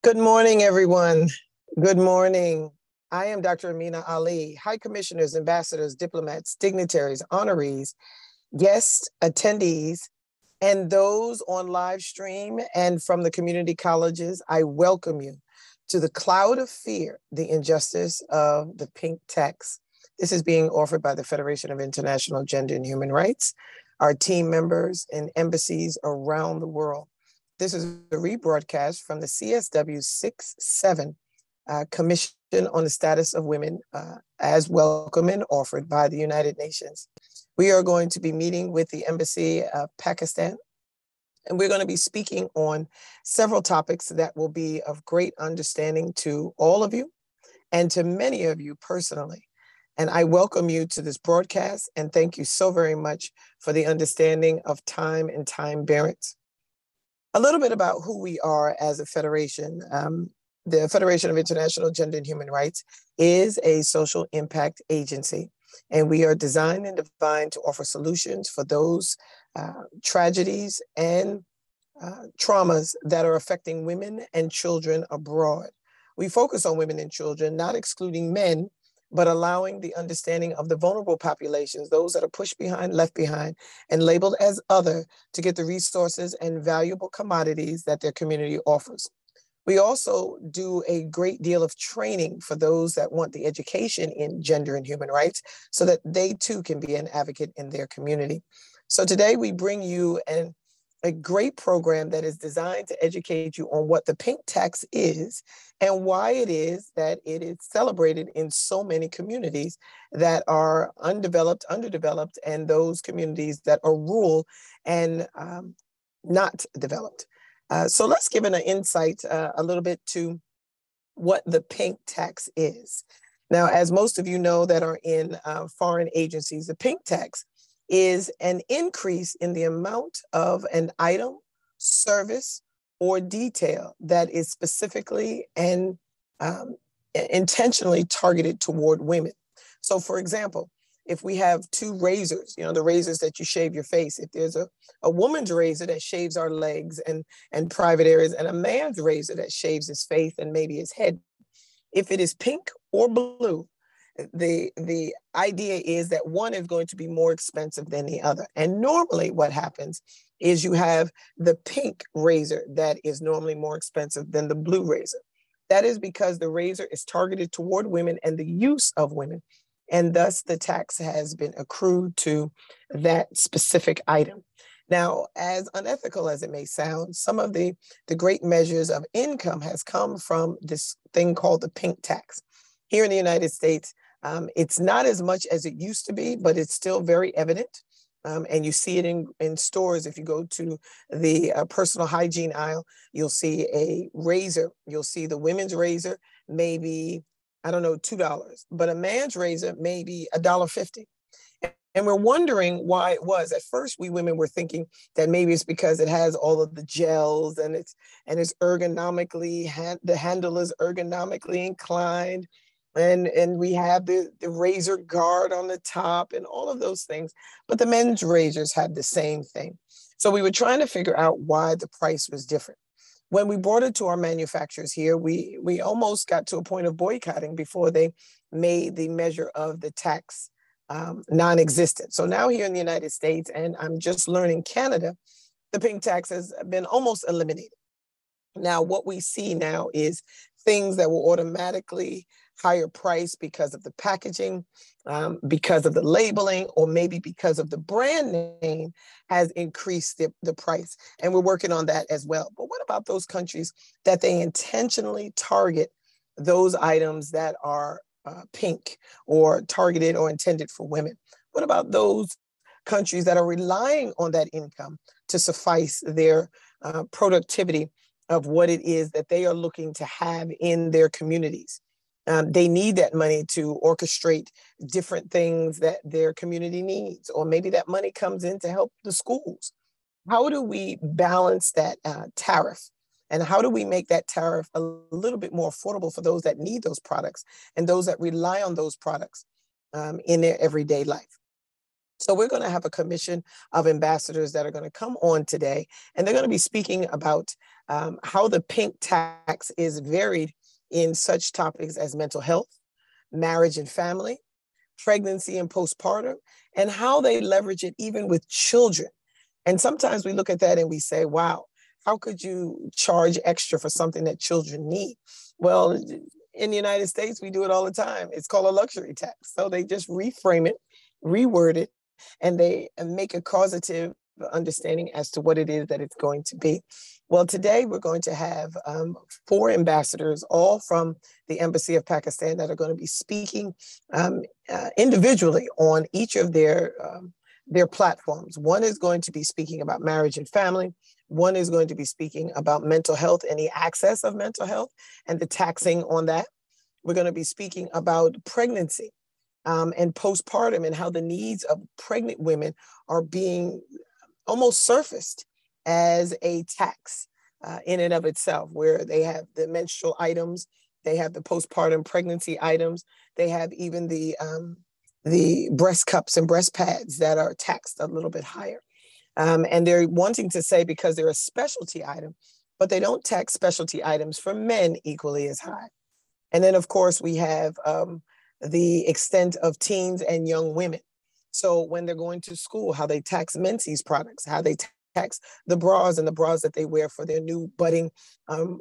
Good morning, everyone. Good morning. I am Dr. Amina Ali, High Commissioners, Ambassadors, Diplomats, Dignitaries, Honorees, guests, attendees, and those on live stream and from the community colleges. I welcome you to the cloud of fear, the injustice of the pink tax. This is being offered by the Federation of International Gender and Human Rights, our team members in embassies around the world. This is a rebroadcast from the CSW 6-7 Commission on the Status of Women as welcome and offered by the United Nations. We are going to be meeting with the Embassy of Pakistan, and we're going to be speaking on several topics that will be of great understanding to all of you and to many of you personally. And I welcome you to this broadcast and thank you so very much for the understanding of time and time bearance. A little bit about who we are as a federation. The Federation of International Gender and Human Rights is a social impact agency, and we are designed and defined to offer solutions for those tragedies and traumas that are affecting women and children abroad. We focus on women and children, not excluding men, but allowing the understanding of the vulnerable populations, those that are pushed behind, left behind, and labeled as other, to get the resources and valuable commodities that their community offers. We also do a great deal of training for those that want the education in gender and human rights so that they too can be an advocate in their community. So today we bring you a great program that is designed to educate you on what the pink tax is and why it is that it is celebrated in so many communities that are undeveloped, underdeveloped, and those communities that are rural and not developed. So let's give an insight a little bit to what the pink tax is. Now, as most of you know that are in foreign agencies, the pink tax is an increase in the amount of an item, service, or detail that is specifically and intentionally targeted toward women. So for example, if we have two razors, the razors that you shave your face, if there's a woman's razor that shaves our legs and private areas, and a man's razor that shaves his face and maybe his head, if it is pink or blue, the idea is that one is going to be more expensive than the other. And normally what happens is you have the pink razor that is normally more expensive than the blue razor. That is because the razor is targeted toward women and the use of women. And thus the tax has been accrued to that specific item. Now, as unethical as it may sound, some of the great measures of income has come from this thing called the pink tax. Here in the United States, it's not as much as it used to be, but it's still very evident. And you see it in stores. If you go to the personal hygiene aisle, you'll see a razor. You'll see the women's razor, maybe, I don't know, $2, but a man's razor, maybe $1.50. And we're wondering why it was. At first, we women were thinking that maybe it's because it has all of the gels and it's ergonomically, the handle is ergonomically inclined. And we have the razor guard on the top and all of those things. But the men's razors have the same thing. So we were trying to figure out why the price was different. When we brought it to our manufacturers here, we almost got to a point of boycotting before they made the measure of the tax non-existent. So now here in the United States, and I'm just learning Canada, the pink tax has been almost eliminated. Now, what we see now is things that will automatically higher price because of the packaging, because of the labeling, or maybe because of the brand name has increased the price. And we're working on that as well. But what about those countries that they intentionally target those items that are pink or targeted or intended for women? What about those countries that are relying on that income to suffice their productivity of what it is that they are looking to have in their communities? They need that money to orchestrate different things that their community needs, or maybe that money comes in to help the schools. How do we balance that tariff? And how do we make that tariff a little bit more affordable for those that need those products and those that rely on those products in their everyday life? So we're going to have a commission of ambassadors that are going to come on today, and they're going to be speaking about how the pink tax is varied in such topics as mental health, marriage and family, pregnancy and postpartum, and how they leverage it even with children. And sometimes we look at that and we say, wow, how could you charge extra for something that children need? Well, in the United States, we do it all the time. It's called a luxury tax. So they just reframe it, reword it, and they make a causative understanding as to what it is that it's going to be. Well, today we're going to have 4 ambassadors, all from the Embassy of Pakistan, that are going to be speaking individually on each of their platforms. One is going to be speaking about marriage and family. One is going to be speaking about mental health and the access of mental health and the taxing on that. We're going to be speaking about pregnancy and postpartum, and how the needs of pregnant women are being almost surfaced as a tax in and of itself, where they have the menstrual items, they have the postpartum pregnancy items, they have even the breast cups and breast pads that are taxed a little bit higher. And they're wanting to say, because they're a specialty item, but they don't tax specialty items for men equally as high. And then, of course, we have the extent of teens and young women. So when they're going to school, how they tax Menses products, how they tax the bras and the bras that they wear for their new budding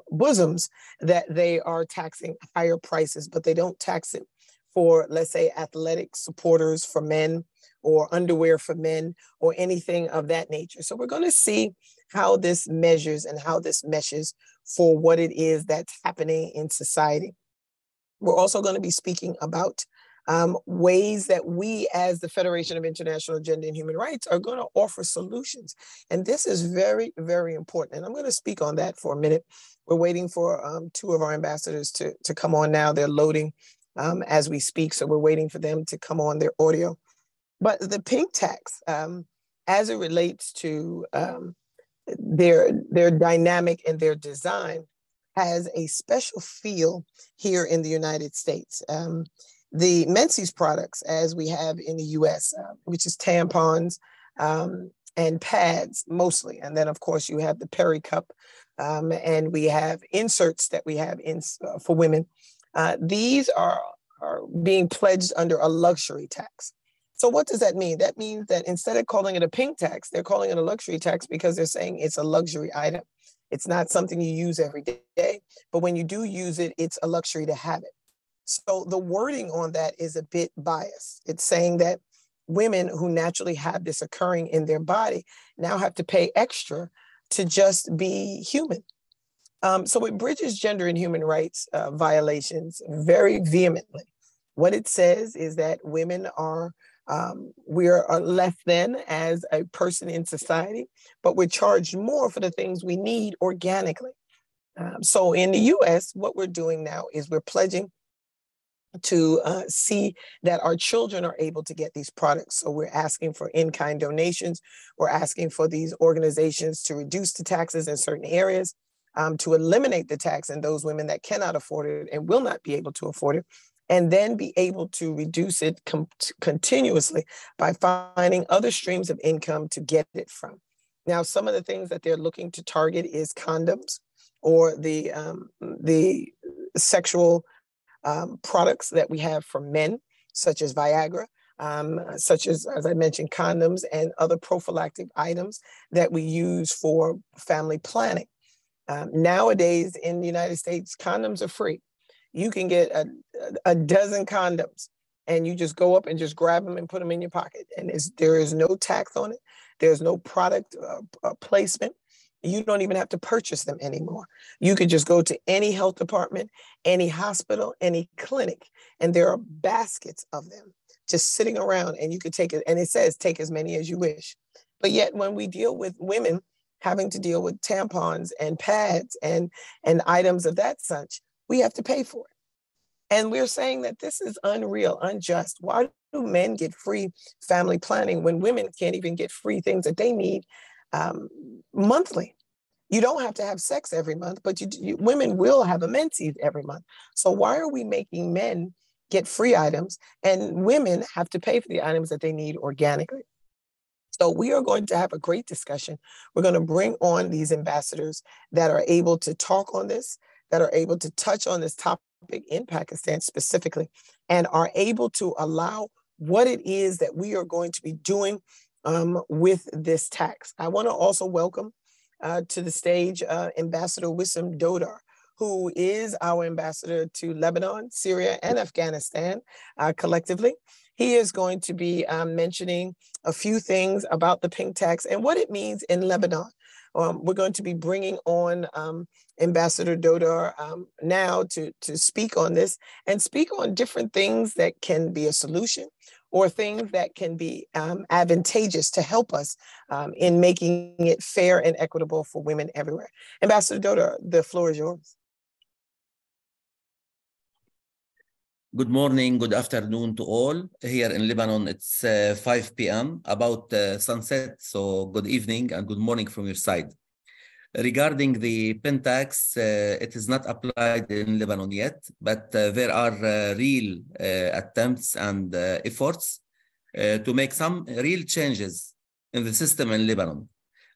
bosoms, that they are taxing higher prices, but they don't tax it for, let's say, athletic supporters for men, or underwear for men, or anything of that nature. So we're going to see how this measures and how this meshes for what it is that's happening in society. We're also going to be speaking about ways that we, as the Federation of International Gender and Human Rights, are going to offer solutions. And this is very, very important. And I'm going to speak on that for a minute. We're waiting for 2 of our ambassadors to come on now. They're loading as we speak, so we're waiting for them to come on their audio. But the pink tax, as it relates to their dynamic and their design, has a special feel here in the United States. The Menses products, as we have in the US, which is tampons and pads mostly. And then, of course, you have the Peri cup, and we have inserts that we have for women. These are being pledged under a luxury tax. So what does that mean? That means that instead of calling it a pink tax, they're calling it a luxury tax because they're saying it's a luxury item. It's not something you use every day, but when you do use it, it's a luxury to have it. So the wording on that is a bit biased. It's saying that women who naturally have this occurring in their body now have to pay extra to just be human. So it bridges gender and human rights violations very vehemently. What it says is that women are we are less than as a person in society, but we're charged more for the things we need organically. So in the US, what we're doing now is we're pledging to see that our children are able to get these products. So we're asking for in-kind donations. We're asking for these organizations to reduce the taxes in certain areas, to eliminate the tax in those women that cannot afford it and will not be able to afford it, and then be able to reduce it continuously by finding other streams of income to get it from. Now, some of the things that they're looking to target is condoms, or the sexual products that we have for men, such as Viagra, such as I mentioned, condoms and other prophylactic items that we use for family planning. Nowadays in the United States, condoms are free. You can get a dozen condoms and you just go up and just grab them and put them in your pocket. And there is no tax on it. There's no product placement. You don't even have to purchase them anymore. You could just go to any health department, any hospital, any clinic, and there are baskets of them just sitting around, and you could take it. And it says take as many as you wish. But yet when we deal with women having to deal with tampons and pads and items of that such, we have to pay for it. And we're saying that this is unreal, unjust. Why do men get free family planning when women can't even get free things that they need monthly? You don't have to have sex every month, but women will have a menses every month. So why are we making men get free items and women have to pay for the items that they need organically? So we are going to have a great discussion. We're going to bring on these ambassadors that are able to talk on this, that are able to touch on this topic in Pakistan specifically, and are able to allow what it is that we are going to be doing with this tax. I want to also welcome to the stage Ambassador Wissam Dodar, who is our ambassador to Lebanon, Syria, and Afghanistan collectively. He is going to be mentioning a few things about the pink tax and what it means in Lebanon. We're going to be bringing on Ambassador Dodar now to speak on this and speak on different things that can be a solution or things that can be advantageous to help us in making it fair and equitable for women everywhere. Ambassador Dodar, the floor is yours. Good morning, good afternoon to all. Here in Lebanon, it's 5 p.m., about sunset, so good evening and good morning from your side. Regarding the PIN tax, it is not applied in Lebanon yet, but there are real attempts and efforts to make some real changes in the system in Lebanon.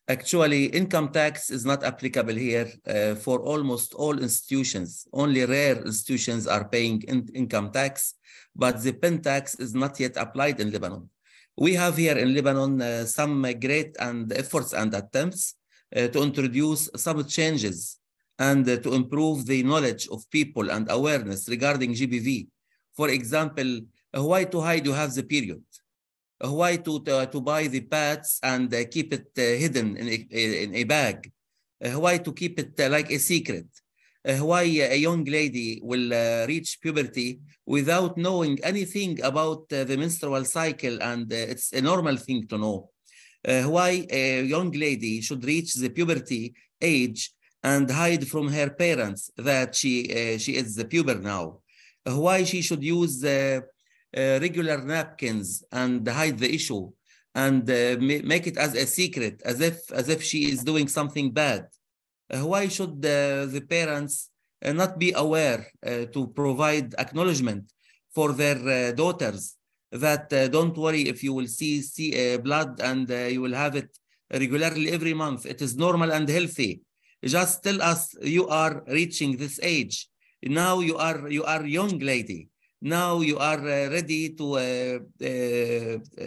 Actually, income tax is not applicable here for almost all institutions. Only rare institutions are paying income tax, but the PIN tax is not yet applied in Lebanon. We have here in Lebanon some great efforts and attempts to introduce some changes and to improve the knowledge of people and awareness regarding GBV. For example, why to hide you have the period? Why to buy the pads and keep it hidden in a bag? Why to keep it like a secret? Why a young lady will reach puberty without knowing anything about the menstrual cycle, and it's a normal thing to know? Why a young lady should reach the puberty age and hide from her parents that she is the puber now? Why she should use regular napkins and hide the issue and make it as a secret, as if she is doing something bad? Why should the parents not be aware to provide acknowledgement for their daughters that don't worry if you will see blood and you will have it regularly every month. It is normal and healthy. Just tell us you are reaching this age. Now you are young lady. Now you are ready to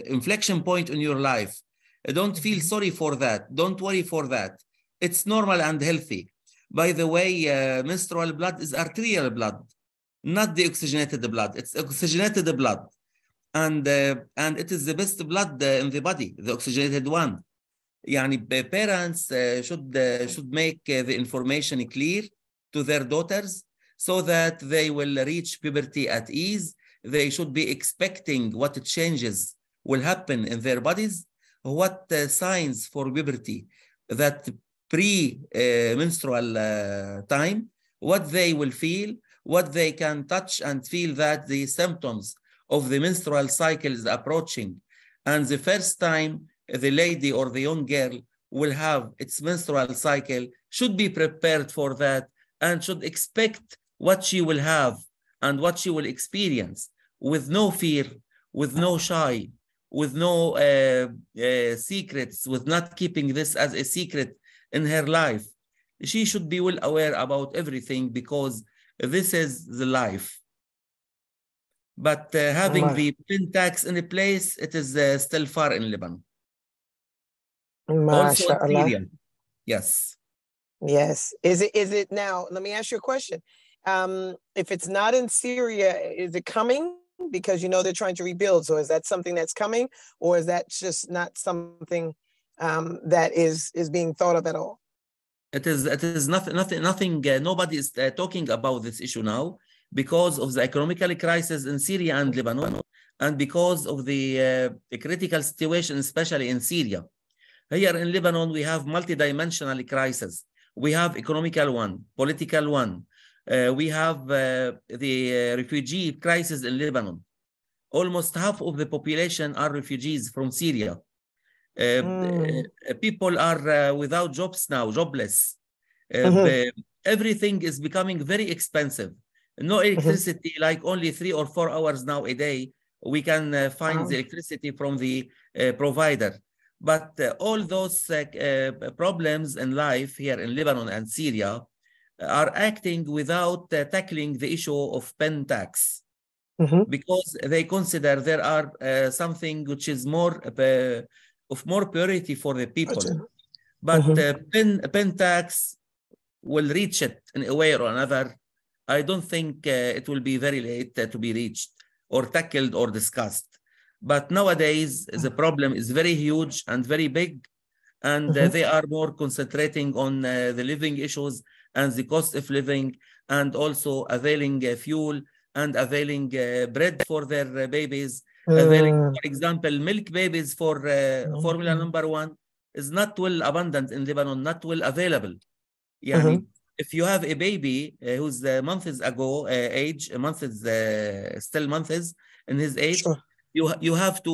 inflection point in your life. Don't feel sorry for that. Don't worry for that. It's normal and healthy. By the way, menstrual blood is arterial blood, not the oxygenated blood. It's oxygenated blood. And it is the best blood in the body, the oxygenated one. Yani, parents should make the information clear to their daughters so that they will reach puberty at ease. They should be expecting what changes will happen in their bodies, what signs for puberty, that pre-menstrual time, what they will feel, what they can touch and feel that the symptoms of the menstrual cycle is approaching. And the first time the lady or the young girl will have its menstrual cycle should be prepared for that and should expect what she will have and what she will experience with no fear, with no shy, with no secrets, with not keeping this as a secret in her life. She should be well aware about everything because this is the life. But having the PIN tax in place, it is still far in Lebanon. Also in Syria. Yes. Yes. Is it now? Let me ask you a question. If it's not in Syria, is it coming? Because they're trying to rebuild. So is that something that's coming, or is that just not something that is being thought of at all? It is nothing. Nobody is talking about this issue now because of the economical crisis in Syria and Lebanon, and because of the critical situation, especially in Syria. Here in Lebanon, we have multidimensional crisis. We have economical one, political one. We have the refugee crisis in Lebanon. Almost half of the population are refugees from Syria. People are without jobs now, jobless. Everything is becoming very expensive. No electricity, like only 3 or 4 hours now a day. We can find the electricity from the provider. But all those problems in life here in Lebanon and Syria are acting without tackling the issue of pen tax, because they consider there are something which is more of more priority for the people. But pen tax will reach it in a way or another. I don't think it will be very late to be reached or tackled or discussed. But nowadays, the problem is very huge and very big, and they are more concentrating on the living issues and the cost of living, and also availing fuel and availing bread for their babies, availing, for example, milk babies for Formula number 1 is not well abundant in Lebanon, not well available. Yani, if you have a baby who's months ago age, months still months in his age, Sure. you have to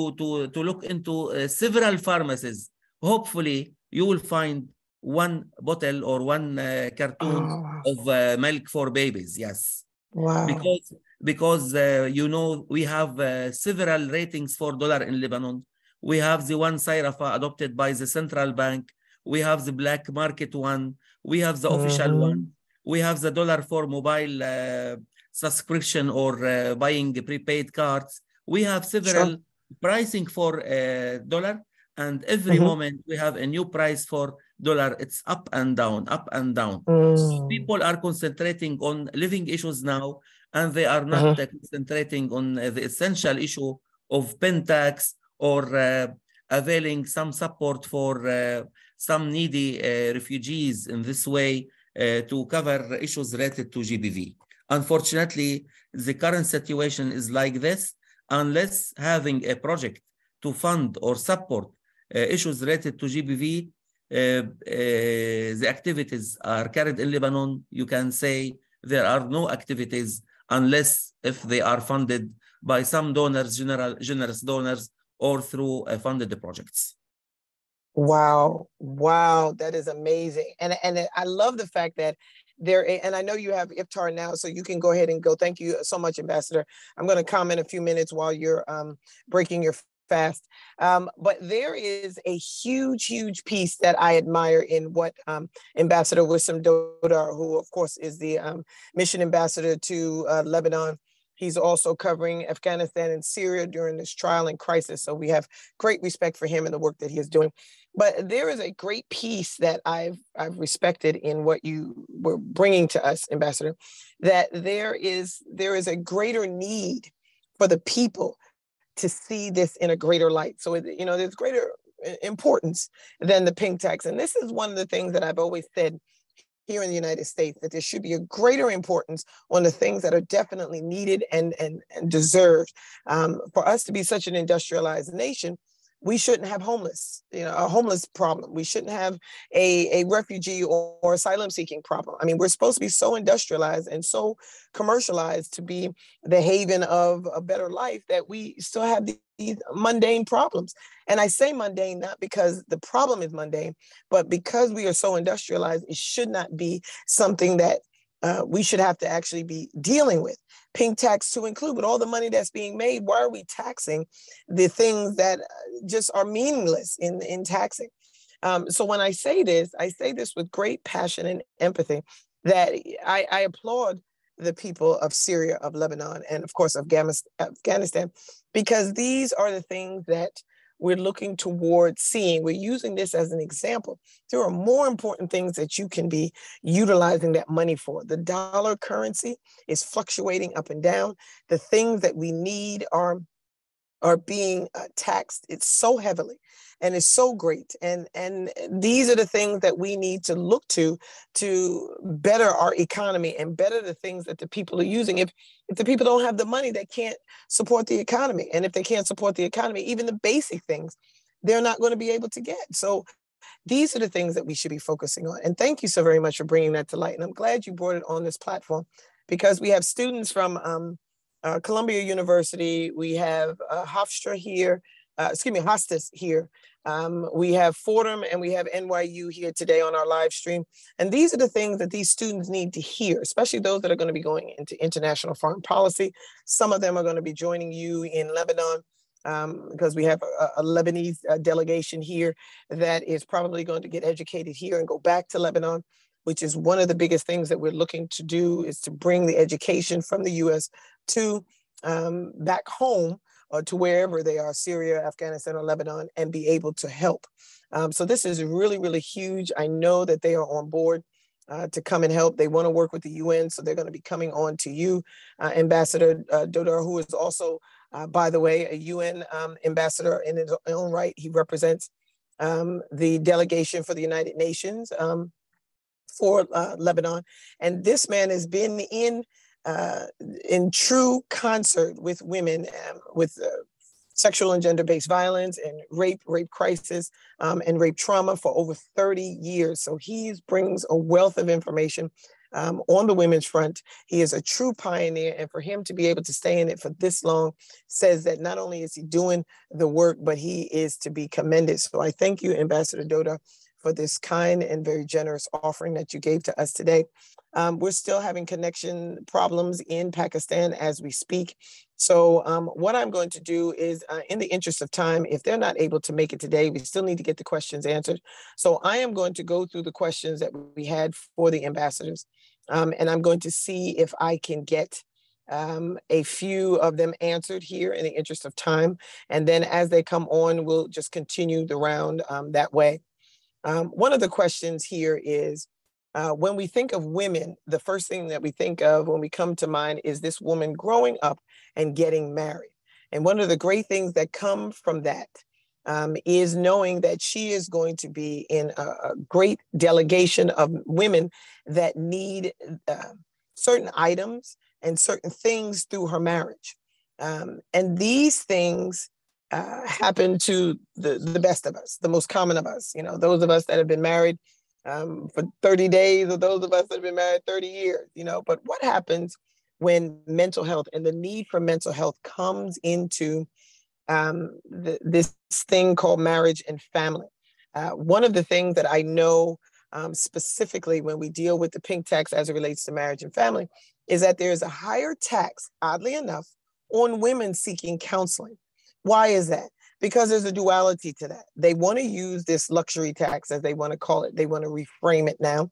look into several pharmacies. Hopefully, you will find one bottle or one cartoon of milk for babies. Yes. Wow. Because you know, we have several ratings for dollar in Lebanon. We have the one Sairafa adopted by the central bank. We have the black market one. We have the official one. We have the dollar for mobile subscription or buying prepaid cards. We have several pricing for dollar, and every moment we have a new price for dollar. It's up and down, up and down. So people are concentrating on living issues now, and they are not concentrating on the essential issue of pen tax or availing some support for some needy refugees in this way to cover issues related to GBV. Unfortunately, the current situation is like this. Unless having a project to fund or support issues related to GBV, the activities are carried in Lebanon. You can say there are no activities unless if they are funded by some donors, generous donors, or through funded projects. Wow. Wow. That is amazing. And I love the fact that and I know you have iftar now, so you can go ahead and go. Thank you so much, Ambassador. I'm going to comment a few minutes while you're breaking your fast. But there is a huge piece that I admire in what Ambassador Wissam Dodar, who of course is the mission ambassador to Lebanon. He's also covering Afghanistan and Syria during this trial and crisis. So we have great respect for him and the work that he is doing. But there is a great piece that I've respected in what you were bringing to us, Ambassador, that there is a greater need for the people to see this in a greater light. So, you know, there's greater importance than the pink tax. And this is one of the things that I've always said here in the United States, that there should be a greater importance on the things that are definitely needed and deserved. For us to be such an industrialized nation, we shouldn't have a homeless problem. We shouldn't have a refugee or asylum seeking problem. I mean, we're supposed to be so industrialized and so commercialized to be the haven of a better life that we still have these mundane problems. And I say mundane not because the problem is mundane, but because we are so industrialized, it should not be something that we should have to actually be dealing with. Pink tax to include, with all the money that's being made, why are we taxing the things that just are meaningless in taxing? So when I say this with great passion and empathy, that I applaud the people of Syria, of Lebanon, and of course Afghanistan, because these are the things that we're looking towards seeing. We're using this as an example. There are more important things that you can be utilizing that money for. The dollar currency is fluctuating up and down. The things that we need are being taxed. It's so heavily and it's so great. And these are the things that we need to look to better our economy and better the things that the people are using. If the people don't have the money, they can't support the economy. And if they can't support the economy, even the basic things, they're not going to be able to get. So these are the things that we should be focusing on. And thank you so very much for bringing that to light. And I'm glad you brought it on this platform, because we have students from Columbia University. We have Hofstra here, Hostas here. We have Fordham and we have NYU here today on our live stream. And these are the things that these students need to hear, especially those that are going to be going into international foreign policy. Some of them are going to be joining you in Lebanon. because we have a Lebanese delegation here that is probably going to get educated here and go back to Lebanon, which is one of the biggest things that we're looking to do, is to bring the education from the U.S. to back home, or to wherever they are, Syria, Afghanistan, or Lebanon, and be able to help. So this is really, really huge. I know that they are on board to come and help. They want to work with the UN, so they're going to be coming on to you, Ambassador Dodar, who is also, by the way, a UN ambassador in his own right. He represents the delegation for the United Nations for Lebanon. And this man has been in true concert with women, with sexual and gender-based violence and rape crisis, and rape trauma for over 30 years. So he brings a wealth of information on the women's front. He is a true pioneer, and for him to be able to stay in it for this long says that not only is he doing the work, but he is to be commended. So I thank you, Ambassador Dodar, for this kind and very generous offering that you gave to us today. We're still having connection problems in Pakistan as we speak. So what I'm going to do is, in the interest of time, if they're not able to make it today, we still need to get the questions answered. So I am going to go through the questions that we had for the ambassadors, and I'm going to see if I can get a few of them answered here in the interest of time. And then as they come on, we'll just continue the round that way. One of the questions here is, when we think of women, the first thing that we think of when we come to mind is this woman growing up and getting married. And one of the great things that come from that is knowing that she is going to be in a great delegation of women that need certain items and certain things through her marriage. And these things happen to the best of us, the most common of us, those of us that have been married for 30 days, or those of us that have been married 30 years, but what happens when mental health and the need for mental health comes into this thing called marriage and family? One of the things that I know specifically when we deal with the pink tax as it relates to marriage and family is that there's a higher tax, oddly enough, on women seeking counseling. Why is that? Because there's a duality to that. They want to use this luxury tax, as they want to call it. They want to reframe it now.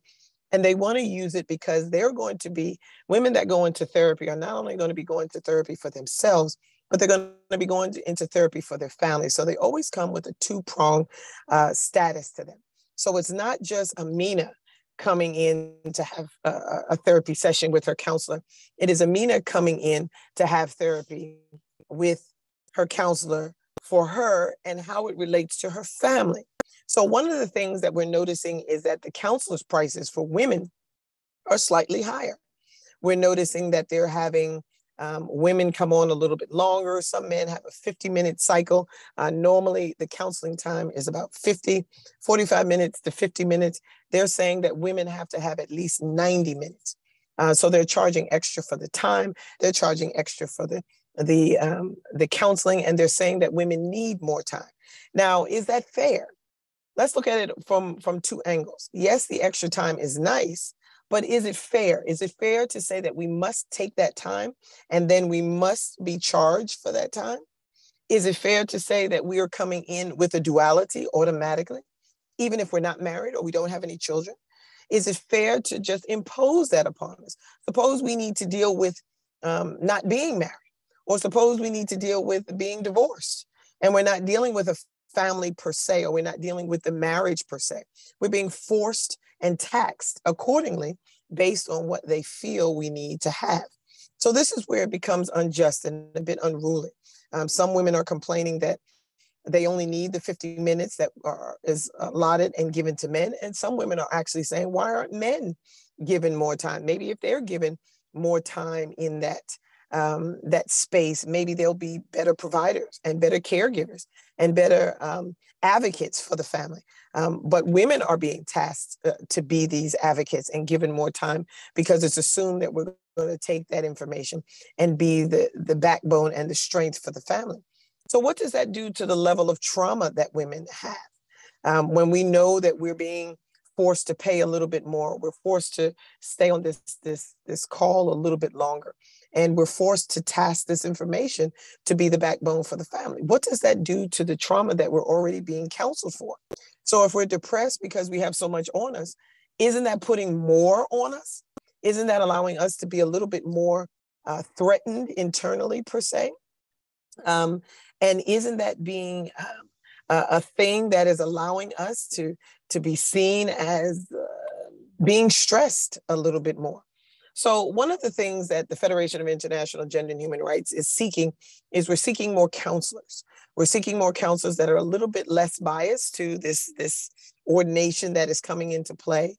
And they want to use it because they're going to be, women that go into therapy are not only going to be going to therapy for themselves, but they're going to be going into therapy for their family. So they always come with a two-pronged status to them. So it's not just Amina coming in to have a therapy session with her counselor. It is Amina coming in to have therapy with her counselor for her and how it relates to her family. So one of the things that we're noticing is that the counselor's prices for women are slightly higher. We're noticing that they're having women come on a little bit longer. Some men have a 50-minute cycle. Normally, the counseling time is about 45 minutes to 50 minutes. They're saying that women have to have at least 90 minutes. So they're charging extra for the time. They're charging extra for the counseling, and they're saying that women need more time. Now, is that fair? Let's look at it from two angles. Yes, the extra time is nice, but is it fair? Is it fair to say that we must take that time and then we must be charged for that time? Is it fair to say that we are coming in with a duality automatically, even if we're not married or we don't have any children? Is it fair to just impose that upon us? Suppose we need to deal with not being married, or suppose we need to deal with being divorced, and we're not dealing with a family per se, or we're not dealing with the marriage per se. We're being forced and taxed accordingly based on what they feel we need to have. So this is where it becomes unjust and a bit unruly. Some women are complaining that they only need the 50 minutes that is allotted and given to men. And some women are actually saying, why aren't men given more time? Maybe if they're given more time in that space, maybe they'll be better providers and better caregivers and better advocates for the family. But women are being tasked to be these advocates and given more time because it's assumed that we're going to take that information and be the backbone and the strength for the family. So what does that do to the level of trauma that women have? When we know that we're being forced to pay a little bit more. We're forced to stay on this call a little bit longer. And we're forced to task this information to be the backbone for the family. What does that do to the trauma that we're already being counseled for? So if we're depressed because we have so much on us, isn't that putting more on us? Isn't that allowing us to be a little bit more threatened internally, per se? And isn't that being a thing that is allowing us to be seen as being stressed a little bit more? So one of the things that the Federation of International Gender and Human Rights is seeking is we're seeking more counselors. We're seeking more counselors that are a little bit less biased to this ordination that is coming into play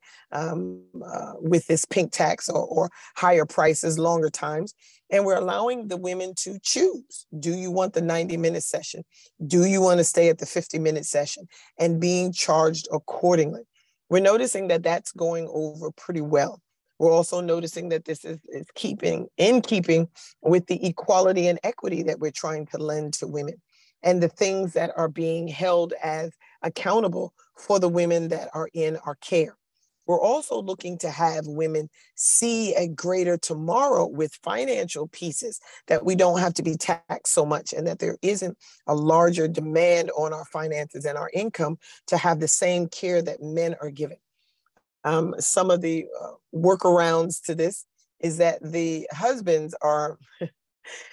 with this pink tax or higher prices, longer times. And we're allowing the women to choose. Do you want the 90-minute session? Do you want to stay at the 50-minute session? And being charged accordingly. We're noticing that that's going over pretty well. We're also noticing that this is keeping with the equality and equity that we're trying to lend to women and the things that are being held as accountable for the women that are in our care. We're also looking to have women see a greater tomorrow with financial pieces, that we don't have to be taxed so much and that there isn't a larger demand on our finances and our income to have the same care that men are given. Some of the workarounds to this is that the husbands are,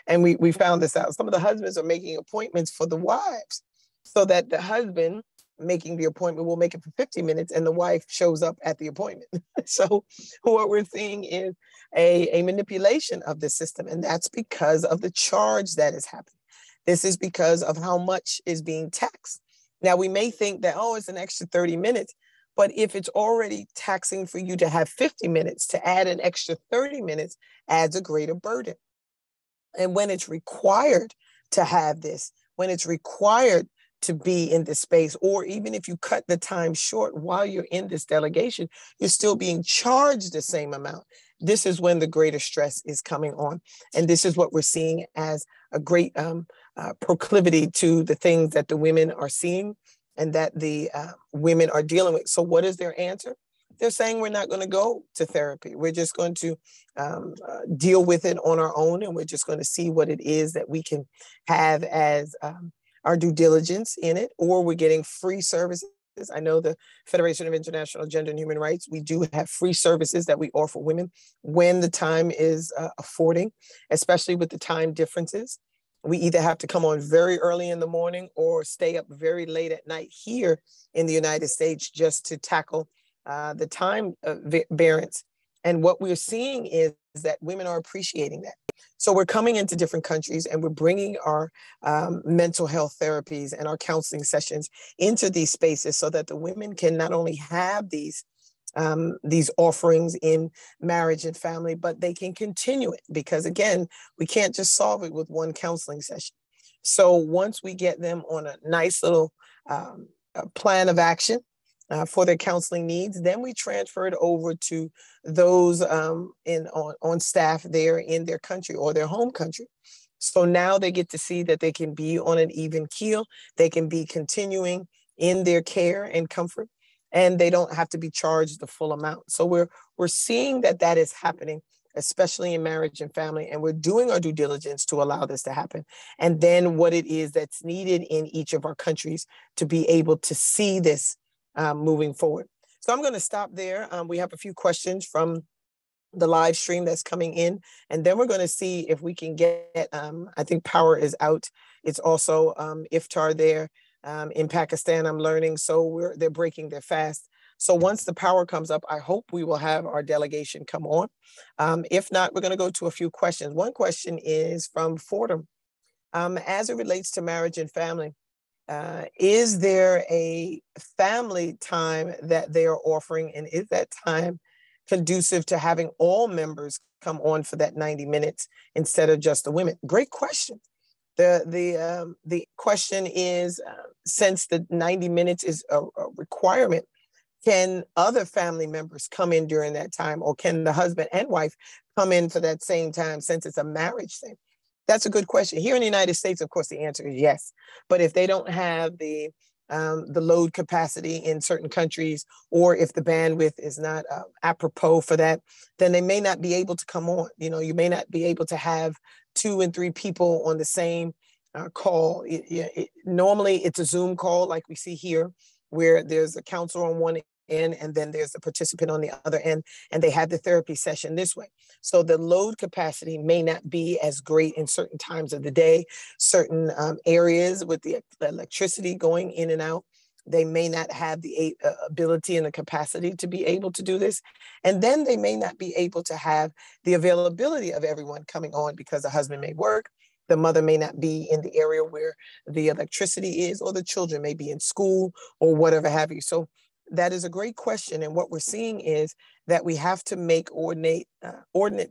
and we found this out, some of the husbands are making appointments for the wives so that the husband making the appointment will make it for 50 minutes and the wife shows up at the appointment. So what we're seeing is a manipulation of the system, and that's because of the charge that is happening. This is because of how much is being taxed. Now, we may think that, oh, it's an extra 30 minutes. But if it's already taxing for you to have 50 minutes, to add an extra 30 minutes adds a greater burden. And when it's required to have this, when it's required to be in this space, or even if you cut the time short while you're in this delegation, you're still being charged the same amount. This is when the greater stress is coming on. And this is what we're seeing as a great proclivity to the things that the women are seeing and that the women are dealing with. So what is their answer? They're saying we're not going to go to therapy. We're just going to deal with it on our own, and we're just going to see what it is that we can have as our due diligence in it, or we're getting free services. I know the Federation of International Gender and Human Rights, we do have free services that we offer women when the time is affording, especially with the time differences. We either have to come on very early in the morning or stay up very late at night here in the United States just to tackle the time variance. And what we're seeing is that women are appreciating that. So we're coming into different countries and we're bringing our mental health therapies and our counseling sessions into these spaces so that the women can not only have these offerings in marriage and family, but they can continue it, because again, we can't just solve it with one counseling session. So once we get them on a nice little plan of action for their counseling needs, then we transfer it over to those on staff there in their country or their home country. So now they get to see that they can be on an even keel. They can be continuing in their care and comfort, and they don't have to be charged the full amount. So we're seeing that is happening, especially in marriage and family, and we're doing our due diligence to allow this to happen. And then what it is that's needed in each of our countries to be able to see this moving forward. So I'm going to stop there. We have a few questions from the live stream that's coming in, and then we're going to see if we can get, I think power is out. It's also iftar there. In Pakistan, I'm learning, so they're breaking their fast. So once the power comes up, I hope we will have our delegation come on. If not, we're going to go to a few questions. One question is from Fordham. As it relates to marriage and family, is there a family time that they are offering, and is that time conducive to having all members come on for that 90 minutes instead of just the women? Great question. The question is, since the 90 minutes is a requirement, can other family members come in during that time, or can the husband and wife come in for that same time since it's a marriage thing? That's a good question. Here in the United States, of course, the answer is yes. But if they don't have the the load capacity in certain countries, or if the bandwidth is not apropos for that, then they may not be able to come on. You know, you may not be able to have 2 and 3 people on the same call. Normally it's a Zoom call like we see here, where there's a counselor on one end and then there's a participant on the other end, and they have the therapy session this way. So the load capacity may not be as great in certain times of the day, certain areas with the electricity going in and out. They may not have the ability and the capacity to be able to do this. And then they may not be able to have the availability of everyone coming on because the husband may work, the mother may not be in the area where the electricity is, or the children may be in school or whatever have you. So that is a great question. And what we're seeing is that we have to make ordinate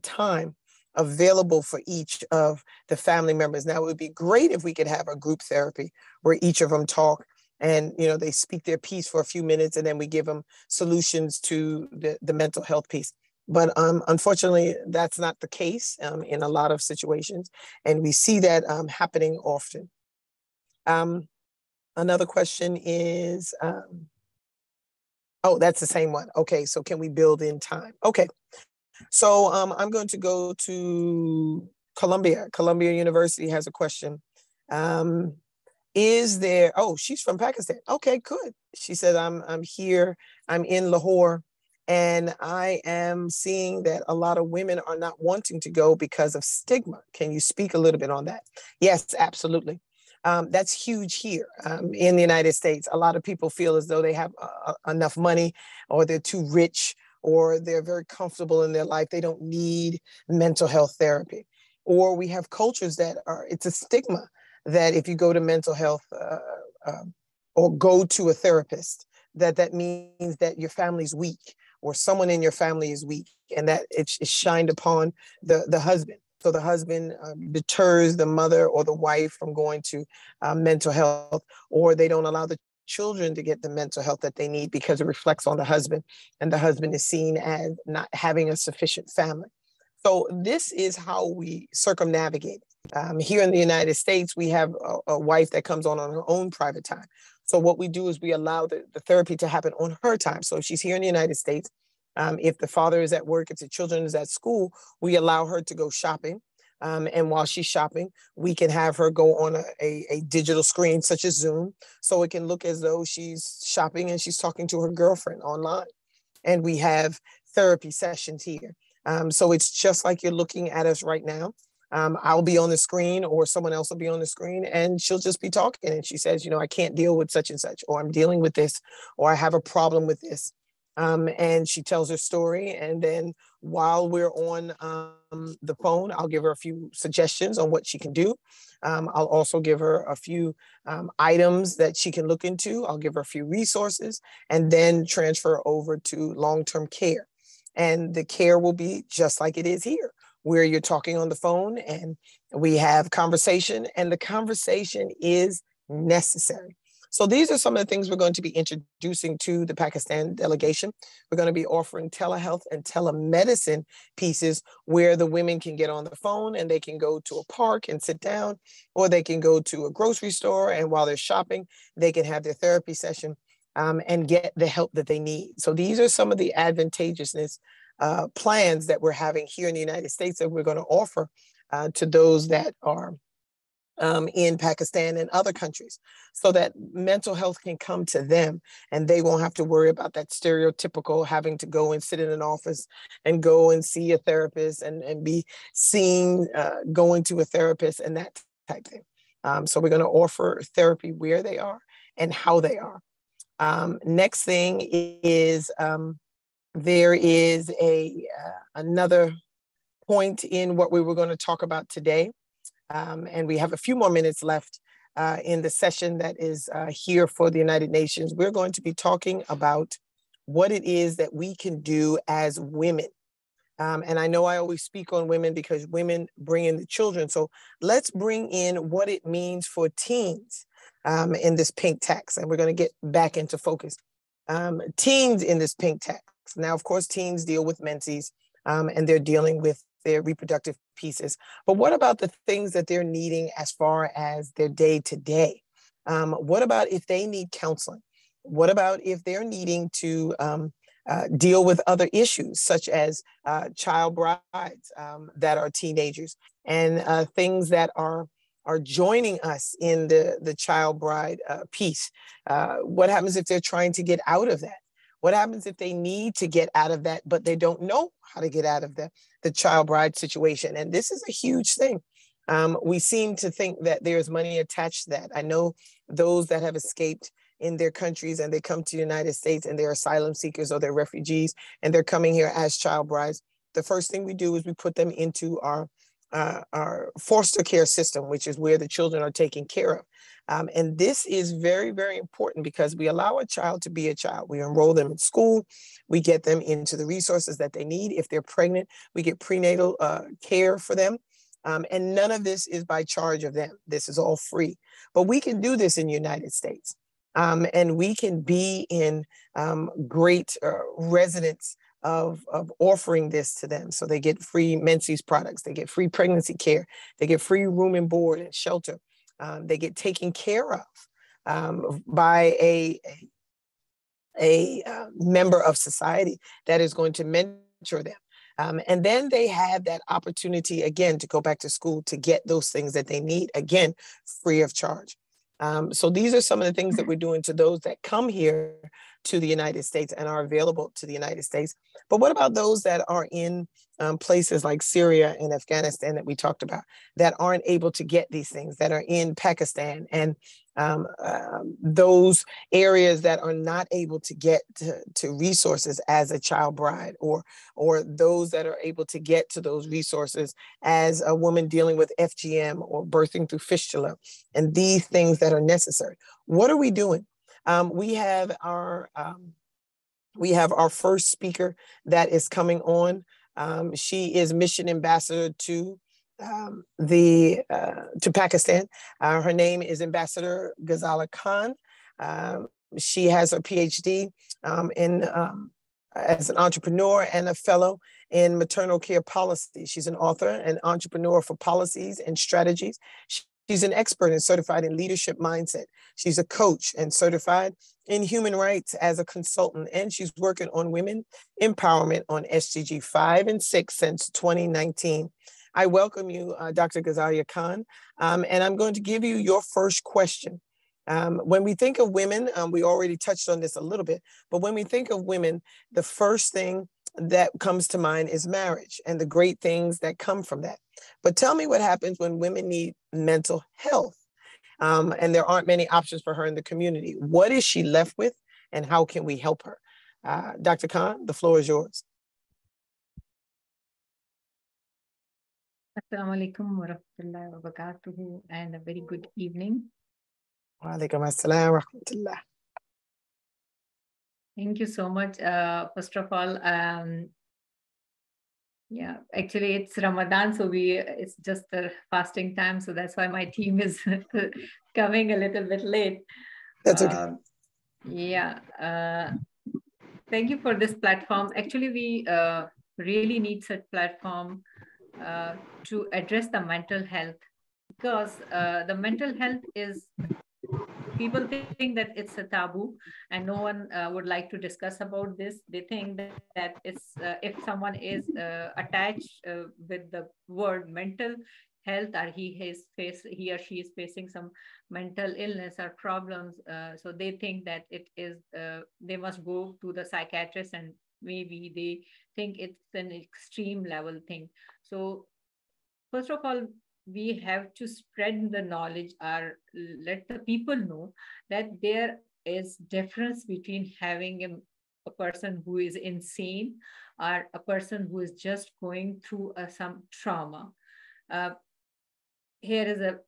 time available for each of the family members. Now, it would be great if we could have a group therapy where each of them talk and, you know, they speak their piece for a few minutes, and then we give them solutions to the mental health piece. But unfortunately, that's not the case in a lot of situations. And we see that happening often. Another question is, oh, that's the same one. Okay, so can we build in time? Okay, so I'm going to go to Columbia. Columbia University has a question. Is there, oh, she's from Pakistan. Okay, good. She said, I'm here, I'm in Lahore, and I am seeing that a lot of women are not wanting to go because of stigma. Can you speak a little bit on that? Yes, absolutely. That's huge here in the United States. A lot of people feel as though they have enough money, or they're too rich, or they're very comfortable in their life. They don't need mental health therapy. Or we have cultures that are, it's a stigma that if you go to mental health or go to a therapist, that means that your family's weak, or someone in your family is weak, and that it's shined upon the husband. So the husband deters the mother or the wife from going to mental health, or they don't allow the children to get the mental health that they need because it reflects on the husband, and the husband is seen as not having a sufficient family. So this is how we circumnavigate. Here in the United States, we have a wife that comes on her own private time. So what we do is we allow the therapy to happen on her time. So if she's here in the United States, if the father is at work, if the children is at school, we allow her to go shopping. And while she's shopping, we can have her go on a digital screen such as Zoom, so it can look as though she's shopping and she's talking to her girlfriend online. And we have therapy sessions here. So it's just like you're looking at us right now. I'll be on the screen, or someone else will be on the screen, and she'll just be talking. And she says, you know, I can't deal with such and such, or I'm dealing with this, or I have a problem with this. And she tells her story. And then while we're on the phone, I'll give her a few suggestions on what she can do. I'll also give her a few items that she can look into. I'll give her a few resources, and then transfer over to long-term care. And the care will be just like it is here, where you're talking on the phone and we have conversation, and the conversation is necessary. So these are some of the things we're going to be introducing to the Pakistan delegation. We're going to be offering telehealth and telemedicine pieces where the women can get on the phone and they can go to a park and sit down, or they can go to a grocery store, and while they're shopping, they can have their therapy session and get the help that they need. So these are some of the advantageousness plans that we're having here in the United States that we're going to offer to those that are in Pakistan and other countries, so that mental health can come to them, and they won't have to worry about that stereotypical having to go and sit in an office and go and see a therapist and be seen going to a therapist and that type thing. So we're going to offer therapy where they are and how they are. Next thing is there is another point in what we were going to talk about today. And we have a few more minutes left in the session that is here for the United Nations. We're going to be talking about what it is that we can do as women. And I know I always speak on women because women bring in the children. So let's bring in what it means for teens in this pink tax. And we're going to get back into focus. Teens in this pink tax. Now, of course, teens deal with menses and they're dealing with their reproductive pieces. But what about the things that they're needing as far as their day to day? What about if they need counseling? What about if they're needing to deal with other issues, such as child brides that are teenagers, and things that are joining us in the child bride piece? What happens if they're trying to get out of that? What happens if they need to get out of that, but they don't know how to get out of the child bride situation? And this is a huge thing. We seem to think that there's money attached to that. I know those that have escaped in their countries and they come to the United States and they're asylum seekers or they're refugees and they're coming here as child brides. The first thing we do is we put them into our foster care system, which is where the children are taken care of. And this is very, very important because we allow a child to be a child. We enroll them in school. We get them into the resources that they need. If they're pregnant, we get prenatal care for them. And none of this is by charge of them. This is all free. But we can do this in the United States. And we can be in great residence of offering this to them. So they get free Menses products, they get free pregnancy care, they get free room and board and shelter. They get taken care of by a member of society that is going to mentor them. And then they have that opportunity again to go back to school to get those things that they need, again, free of charge. So these are some of the things that we're doing to those that come here to the United States and are available to the United States. But what about those that are in places like Syria and Afghanistan that we talked about, that aren't able to get these things, that are in Pakistan and those areas that are not able to get to resources as a child bride, or those that are able to get to those resources as a woman dealing with FGM or birthing through fistula, and these things that are necessary? What are we doing? We have our first speaker that is coming on. She is mission ambassador to Pakistan. Her name is Ambassador Ghazala Khan. She has her PhD as an entrepreneur and a fellow in maternal care policy. She's an author and entrepreneur for policies and strategies. She's an expert and certified in leadership mindset. She's a coach and certified in human rights as a consultant, and she's working on women empowerment on SDG 5 and 6 since 2019. I welcome you, Dr. Ghazala Khan, and I'm going to give you your first question. When we think of women, we already touched on this a little bit, but when we think of women, the first thing that comes to mind is marriage and the great things that come from that. But tell me what happens when women need mental health, and there aren't many options for her in the community. What is she left with, and how can we help her? Dr. Khan, the floor is yours. Assalamu alaikum wa rahmatullahi wa barakatuhu, and a very good evening. Wa alaikum assalam wa rahmatullah. Thank you so much. First of all, yeah, actually it's Ramadan, so it's just the fasting time, so that's why my team is coming a little bit late. That's okay. Yeah, thank you for this platform. Actually, we really need such platform to address the mental health, because the mental health is, people think that it's a taboo and no one would like to discuss about this. They think that it's if someone is attached with the word mental health, or he or she is facing some mental illness or problems, so they think that it is they must go to the psychiatrist, and maybe they think it's an extreme level thing. So first of all, we have to spread the knowledge, or let the people know that there is difference between having a person who is insane or a person who is just going through some trauma. Here is a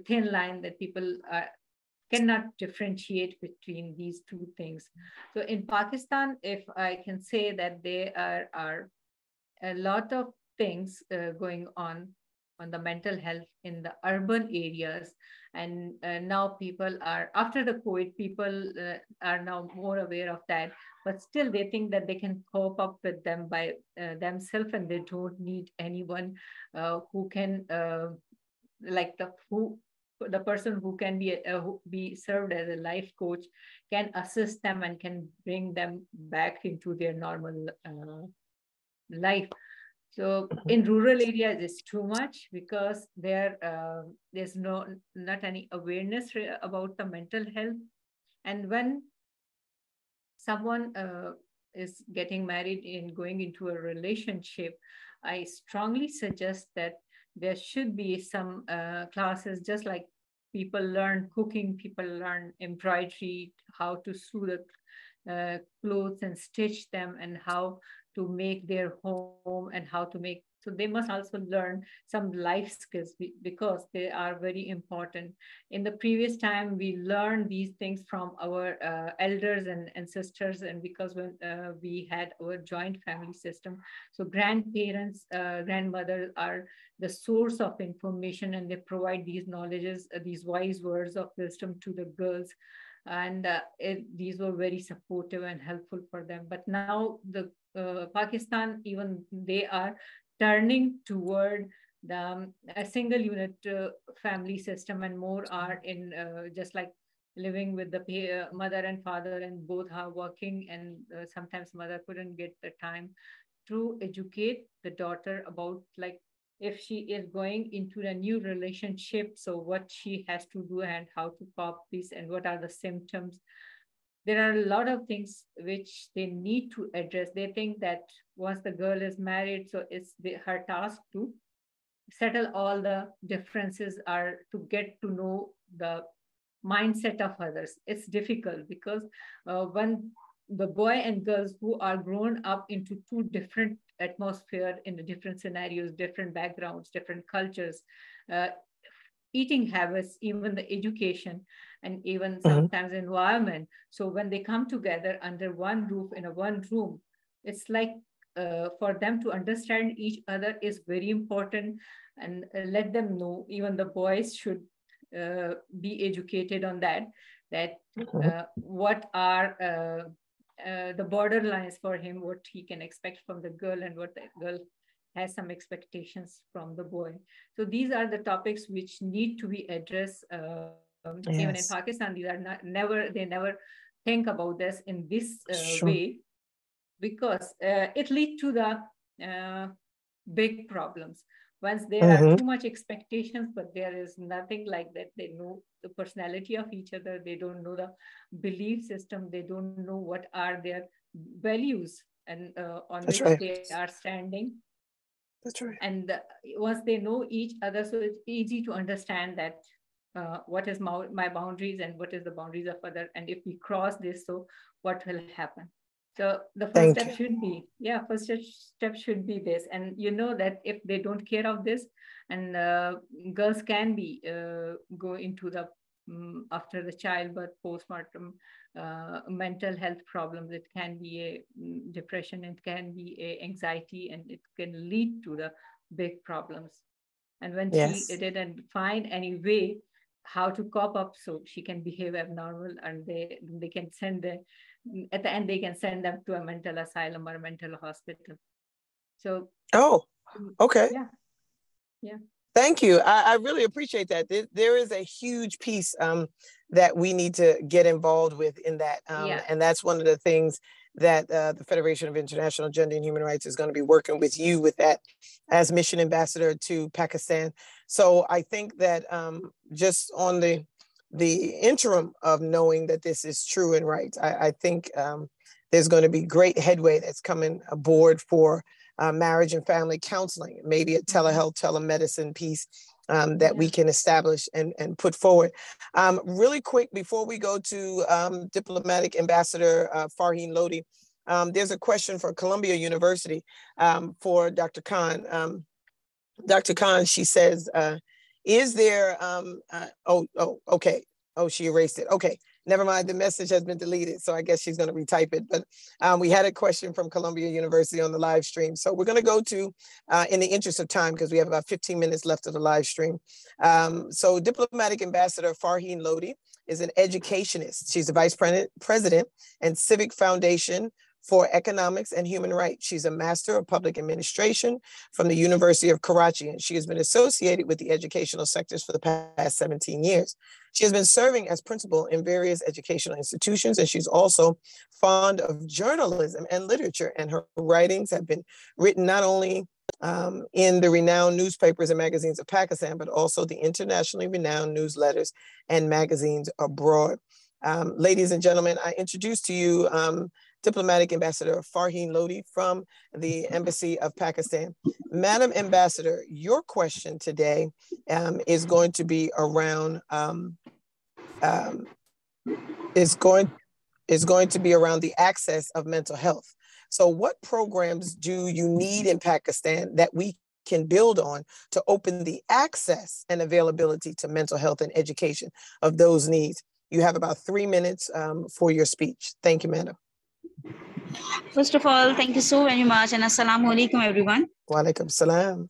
thin line that people cannot differentiate between these two things. So in Pakistan, if I can say that there are a lot of things going on the mental health in the urban areas, and now people are, after the COVID, people are now more aware of that, but still they think that they can cope up with them by themselves, and they don't need anyone who can who the person who can be served as a life coach can assist them and can bring them back into their normal life. So in rural areas, it's too much because there's not any awareness about the mental health. And when someone is getting married and going into a relationship, I strongly suggest that there should be some classes, just like people learn cooking, people learn embroidery, how to sew the clothes and stitch them, and how to make their home, and how to make. So they must also learn some life skills because they are very important. In the previous time, we learned these things from our elders and sisters, and because when we had our joint family system, so grandparents, grandmothers are the source of information, and they provide these knowledges, these wise words of wisdom to the girls. And these were very supportive and helpful for them. But now the Pakistan, even they are turning toward a single unit family system, and more are in just like living with the mother and father, and both are working, and sometimes mother couldn't get the time to educate the daughter about, like, if she is going into a new relationship, so what she has to do and how to cope this, and what are the symptoms. There are a lot of things which they need to address. They think that once the girl is married, so it's her task to settle all the differences, are to get to know the mindset of others. It's difficult because when the boy and girls who are grown up into two different atmosphere, in the different scenarios, different backgrounds, different cultures, uh, eating habits, even the education, and even sometimes environment. So when they come together under one roof in a one room, it's like for them to understand each other is very important, and let them know. Even the boys should be educated on that what are the borderlines for him, what he can expect from the girl, and what the girl has some expectations from the boy. So these are the topics which need to be addressed. Even in Pakistan, these are they never think about this in this way, because it leads to the big problems. Once there are too much expectations, but there is nothing like that. They know the personality of each other. They don't know the belief system. They don't know what are their values, and on which they are standing. That's right. And once they know each other, so it's easy to understand that what is my boundaries and what is the boundaries of other. And if we cross this, so what will happen? So the first step should be, first step should be this. And you know that if they don't care of this, and girls can be go into the after the childbirth, postpartum mental health problems. It can be a depression, it can be a anxiety, and it can lead to the big problems. And when she didn't find any way how to cope up, so she can behave abnormal, and they can send at the end they can send them to a mental asylum or a mental hospital. So okay. Yeah. Thank you. I really appreciate that. There is a huge piece that we need to get involved with in that. And that's one of the things that the Federation of International Gender and Human Rights is going to be working with you with that as mission ambassador to Pakistan. So I think that just on the interim of knowing that this is true and right, I think there's going to be great headway that's coming aboard for marriage and family counseling, maybe a telehealth, telemedicine piece that we can establish and put forward. Really quick, before we go to Diplomatic Ambassador Farheen Lodi, there's a question for Columbia University for Dr. Khan. Dr. Khan, she says, is there, okay. Oh, she erased it. Okay. Never mind, the message has been deleted, so I guess she's going to retype it. But we had a question from Columbia University on the live stream. So we're going to go to, in the interest of time, because we have about 15 minutes left of the live stream. So Diplomatic Ambassador Farheen Lodi is an educationist. She's the Vice President and Civic Foundation for Economics and Human Rights. She's a Master of Public Administration from the University of Karachi, and she has been associated with the educational sectors for the past 17 years. She has been serving as principal in various educational institutions, and she's also fond of journalism and literature, and her writings have been written not only in the renowned newspapers and magazines of Pakistan, but also the internationally renowned newsletters and magazines abroad. Ladies and gentlemen, I introduce to you Diplomatic Ambassador Farheen Lodi from the Embassy of Pakistan. Madam Ambassador, your question today is going to be around the access of mental health. So what programs do you need in Pakistan that we can build on to open the access and availability to mental health and education of those needs? You have about 3 minutes for your speech. Thank you, madam. First of all, thank you so very much, and assalamu alaikum, everyone. Wa alaikum salam.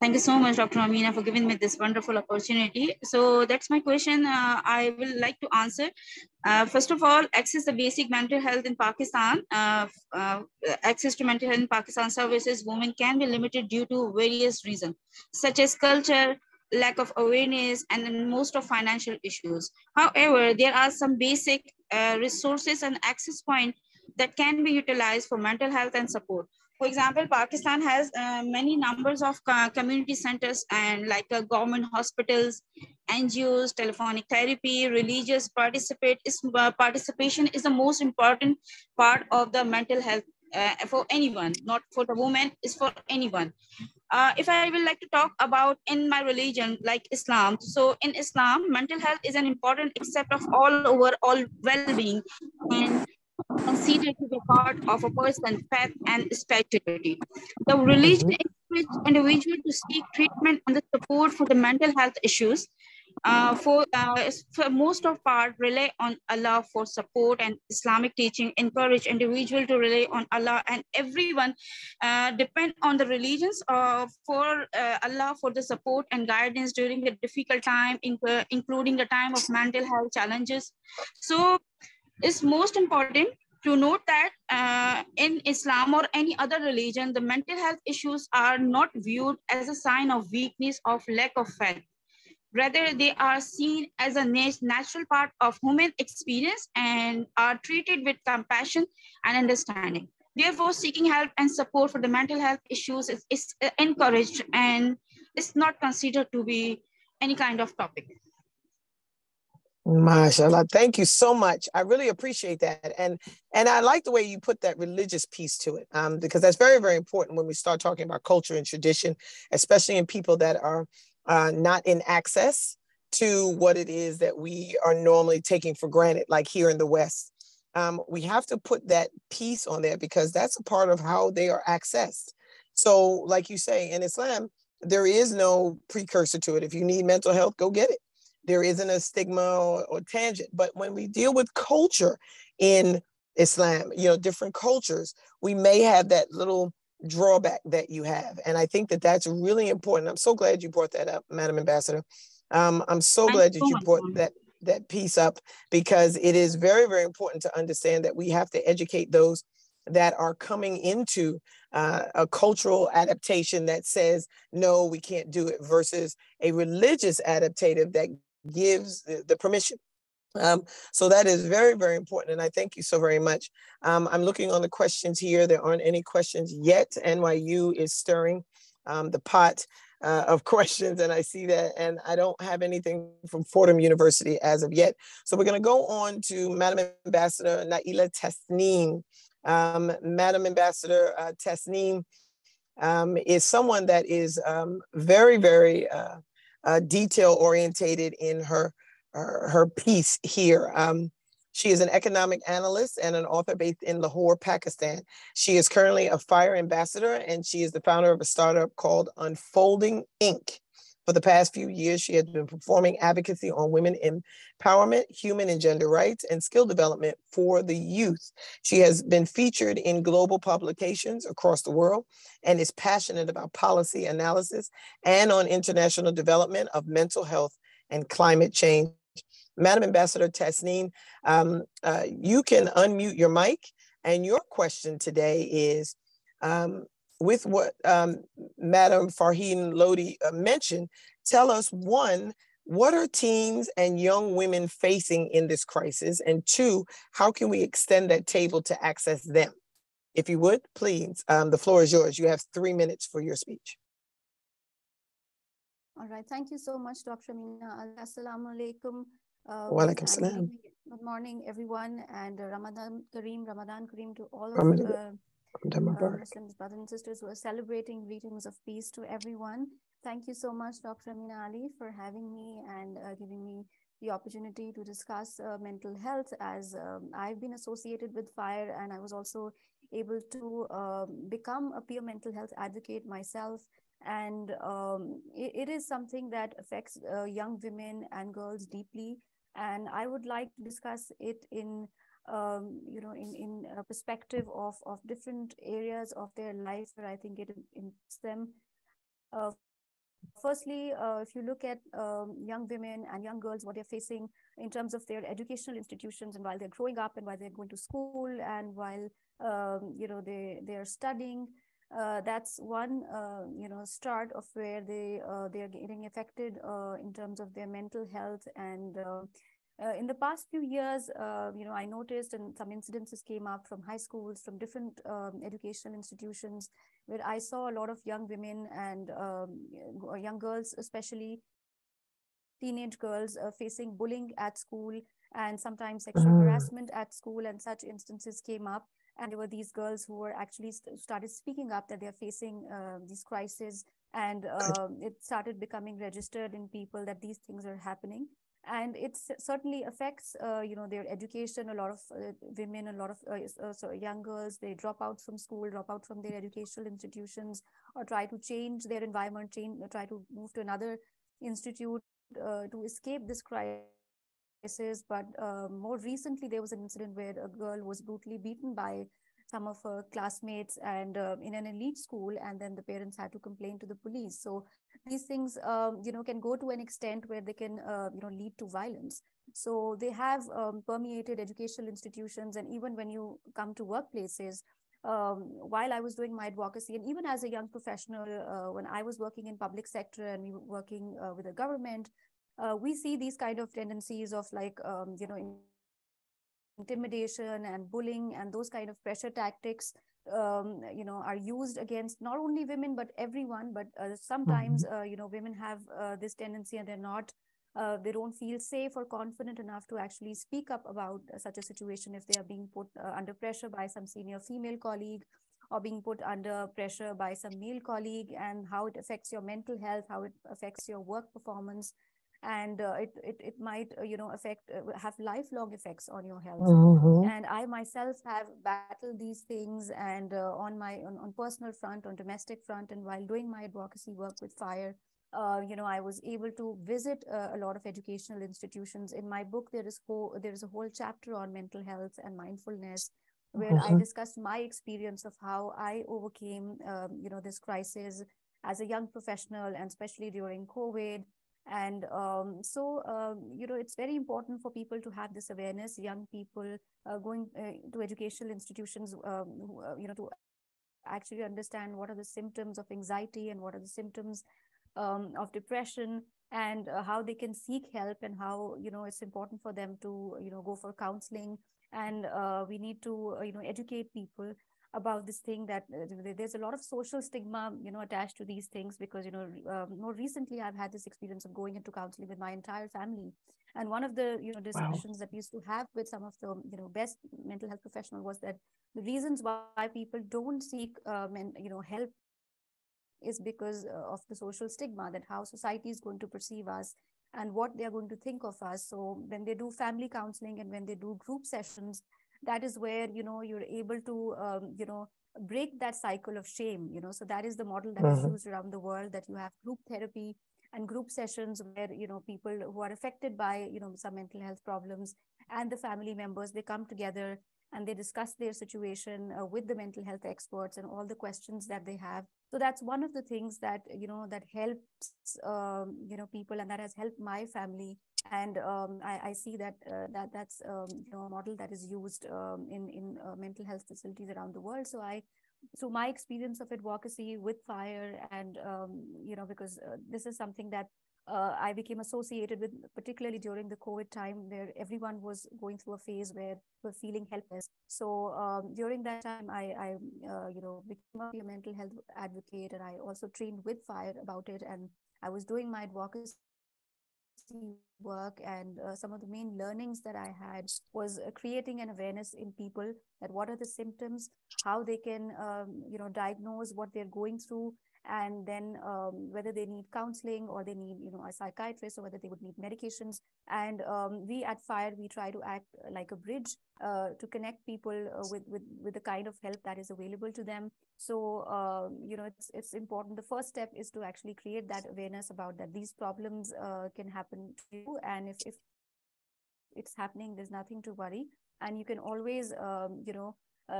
Thank you so much, Dr. Amina, for giving me this wonderful opportunity. So that's my question I will like to answer. First of all, access to basic mental health in Pakistan. Access to mental health in Pakistan services, women can be limited due to various reasons, such as culture, lack of awareness, and then most of financial issues. However, there are some basic resources and access points that can be utilized for mental health and support. For example, Pakistan has many numbers of community centers and like government hospitals, NGOs, telephonic therapy, religious participation is the most important part of the mental health for anyone, not for the woman, is for anyone. If I will like to talk about in my religion, like Islam. So in Islam, mental health is an important aspect of all well-being and considered to be part of a person's faith and spirituality. The religion encourages individuals to seek treatment and the support for the mental health issues. For most of part, rely on Allah for support, and Islamic teaching encourage individuals to rely on Allah, and everyone depend on the religions for Allah for the support and guidance during the difficult time, including the time of mental health challenges. So it's most important to note that in Islam or any other religion, the mental health issues are not viewed as a sign of weakness or lack of faith. Rather, they are seen as a natural part of human experience and are treated with compassion and understanding. Therefore, seeking help and support for the mental health issues is encouraged and is not considered to be any kind of topic. MashaAllah, thank you so much. I really appreciate that. And I like the way you put that religious piece to it, because that's very, very important when we start talking about culture and tradition, especially in people that are not in access to what it is that we are normally taking for granted, like here in the West. We have to put that piece on there because that's a part of how they are accessed. So like you say, in Islam, there is no precursor to it. If you need mental health, go get it. There isn't a stigma or tangent. But when we deal with culture in Islam, different cultures, we may have that little drawback that you have. And I think that that's really important. I'm so glad you brought that up, Madam Ambassador. I'm so glad that you brought that piece up, because it is very, very important to understand that we have to educate those that are coming into a cultural adaptation that says, no, we can't do it, versus a religious adaptative that gives the permission. So that is very, very important. And I thank you so very much. I'm looking on the questions here. There aren't any questions yet. NYU is stirring the pot of questions, and I see that. And I don't have anything from Fordham University as of yet. So we're going to go on to Madam Ambassador Naila Tasneem. Madam Ambassador Tasneem is someone that is very, very detail orientated in her piece here. She is an economic analyst and an author based in Lahore, Pakistan. She is currently a FIRE ambassador, and she is the founder of a startup called Unfolding Inc. For the past few years, she has been performing advocacy on women empowerment, human and gender rights, and skill development for the youth. She has been featured in global publications across the world and is passionate about policy analysis and on international development of mental health and climate change. Madam Ambassador Tasneem, you can unmute your mic And your question today is, with what Madam Farheen Lodi mentioned, tell us, one, what are teens and young women facing in this crisis? And two, how can we extend that table to access them? If you would, please, the floor is yours. You have 3 minutes for your speech. All right. Thank you so much, Dr. Amina. Assalamu alaikum. Walaikum salam. Good morning, everyone, and Ramadan Kareem to all of Muslims, brothers and sisters who are celebrating. Greetings of peace to everyone. Thank you so much, Dr. Amina Ali, for having me and giving me the opportunity to discuss mental health, as I've been associated with FIRE, and I was also able to become a peer mental health advocate myself. And it is something that affects young women and girls deeply. And I would like to discuss it in in a perspective of different areas of their life where I think it impacts them. Firstly, if you look at young women and young girls, what they're facing in terms of their educational institutions, and while they're growing up and while they're going to school and while they're studying, that's one start of where they're getting affected in terms of their mental health. And in the past few years, I noticed, and some incidences came up from high schools, from different educational institutions, where I saw a lot of young women and young girls, especially teenage girls, facing bullying at school and sometimes sexual harassment at school. And such instances came up. And there were these girls who were actually started speaking up that they're facing these crises. And it started becoming registered in people that these things are happening. And it certainly affects, their education. A lot of women, a lot of young girls, they drop out from school, drop out from their educational institutions, or try to change their environment, try to move to another institute to escape this crisis. But more recently, there was an incident where a girl was brutally beaten by some of her classmates and in an elite school, and then the parents had to complain to the police. So these things can go to an extent where they can lead to violence. So they have permeated educational institutions. And even when you come to workplaces, while I was doing my advocacy, and even as a young professional, when I was working in public sector and we were working with the government, we see these kind of tendencies of intimidation and bullying, and those kind of pressure tactics are used against not only women but everyone. But sometimes women have this tendency, and they don't feel safe or confident enough to actually speak up about such a situation if they are being put under pressure by some senior female colleague, or being put under pressure by some male colleague, and how it affects your mental health, how it affects your work performance. And it might have lifelong effects on your health. And I myself have battled these things, and on personal front, on domestic front, and while doing my advocacy work with FIRE, I was able to visit a lot of educational institutions. In my book, there is a whole chapter on mental health and mindfulness, where I discussed my experience of how I overcame this crisis as a young professional, and especially during COVID. And it's very important for people to have this awareness, young people going to educational institutions, to actually understand what are the symptoms of anxiety and what are the symptoms of depression, and how they can seek help, and how it's important for them to go for counseling. And we need to educate people about this thing, that there's a lot of social stigma attached to these things, because more recently I've had this experience of going into counseling with my entire family. And one of the discussions that we used to have with some of the best mental health professional was that the reasons why people don't seek help is because of the social stigma, that how society is going to perceive us and what they are going to think of us. So when they do family counseling and when they do group sessions, that is where you're able to break that cycle of shame. So that is the model that is used around the world, that you have group therapy and group sessions where people who are affected by some mental health problems and the family members, they come together and they discuss their situation with the mental health experts and all the questions that they have. So that's one of the things that that helps people, and that has helped my family And I see that that's a model that is used in mental health facilities around the world. So through my experience of advocacy with FIRE, and because this is something that I became associated with, particularly during the COVID time, where everyone was going through a phase where we're feeling helpless. So during that time, I became a mental health advocate, and I also trained with FIRE about it. And I was doing my advocacy work, and some of the main learnings that I had was creating an awareness in people that what are the symptoms, how they can diagnose what they're going through, and then whether they need counseling or they need a psychiatrist, or whether they would need medications. And we at FIRE, we try to act like a bridge to connect people with the kind of help that is available to them. So it's important. The first step is to actually create that awareness about that these problems can happen to you, and if it's happening, there's nothing to worry, and you can always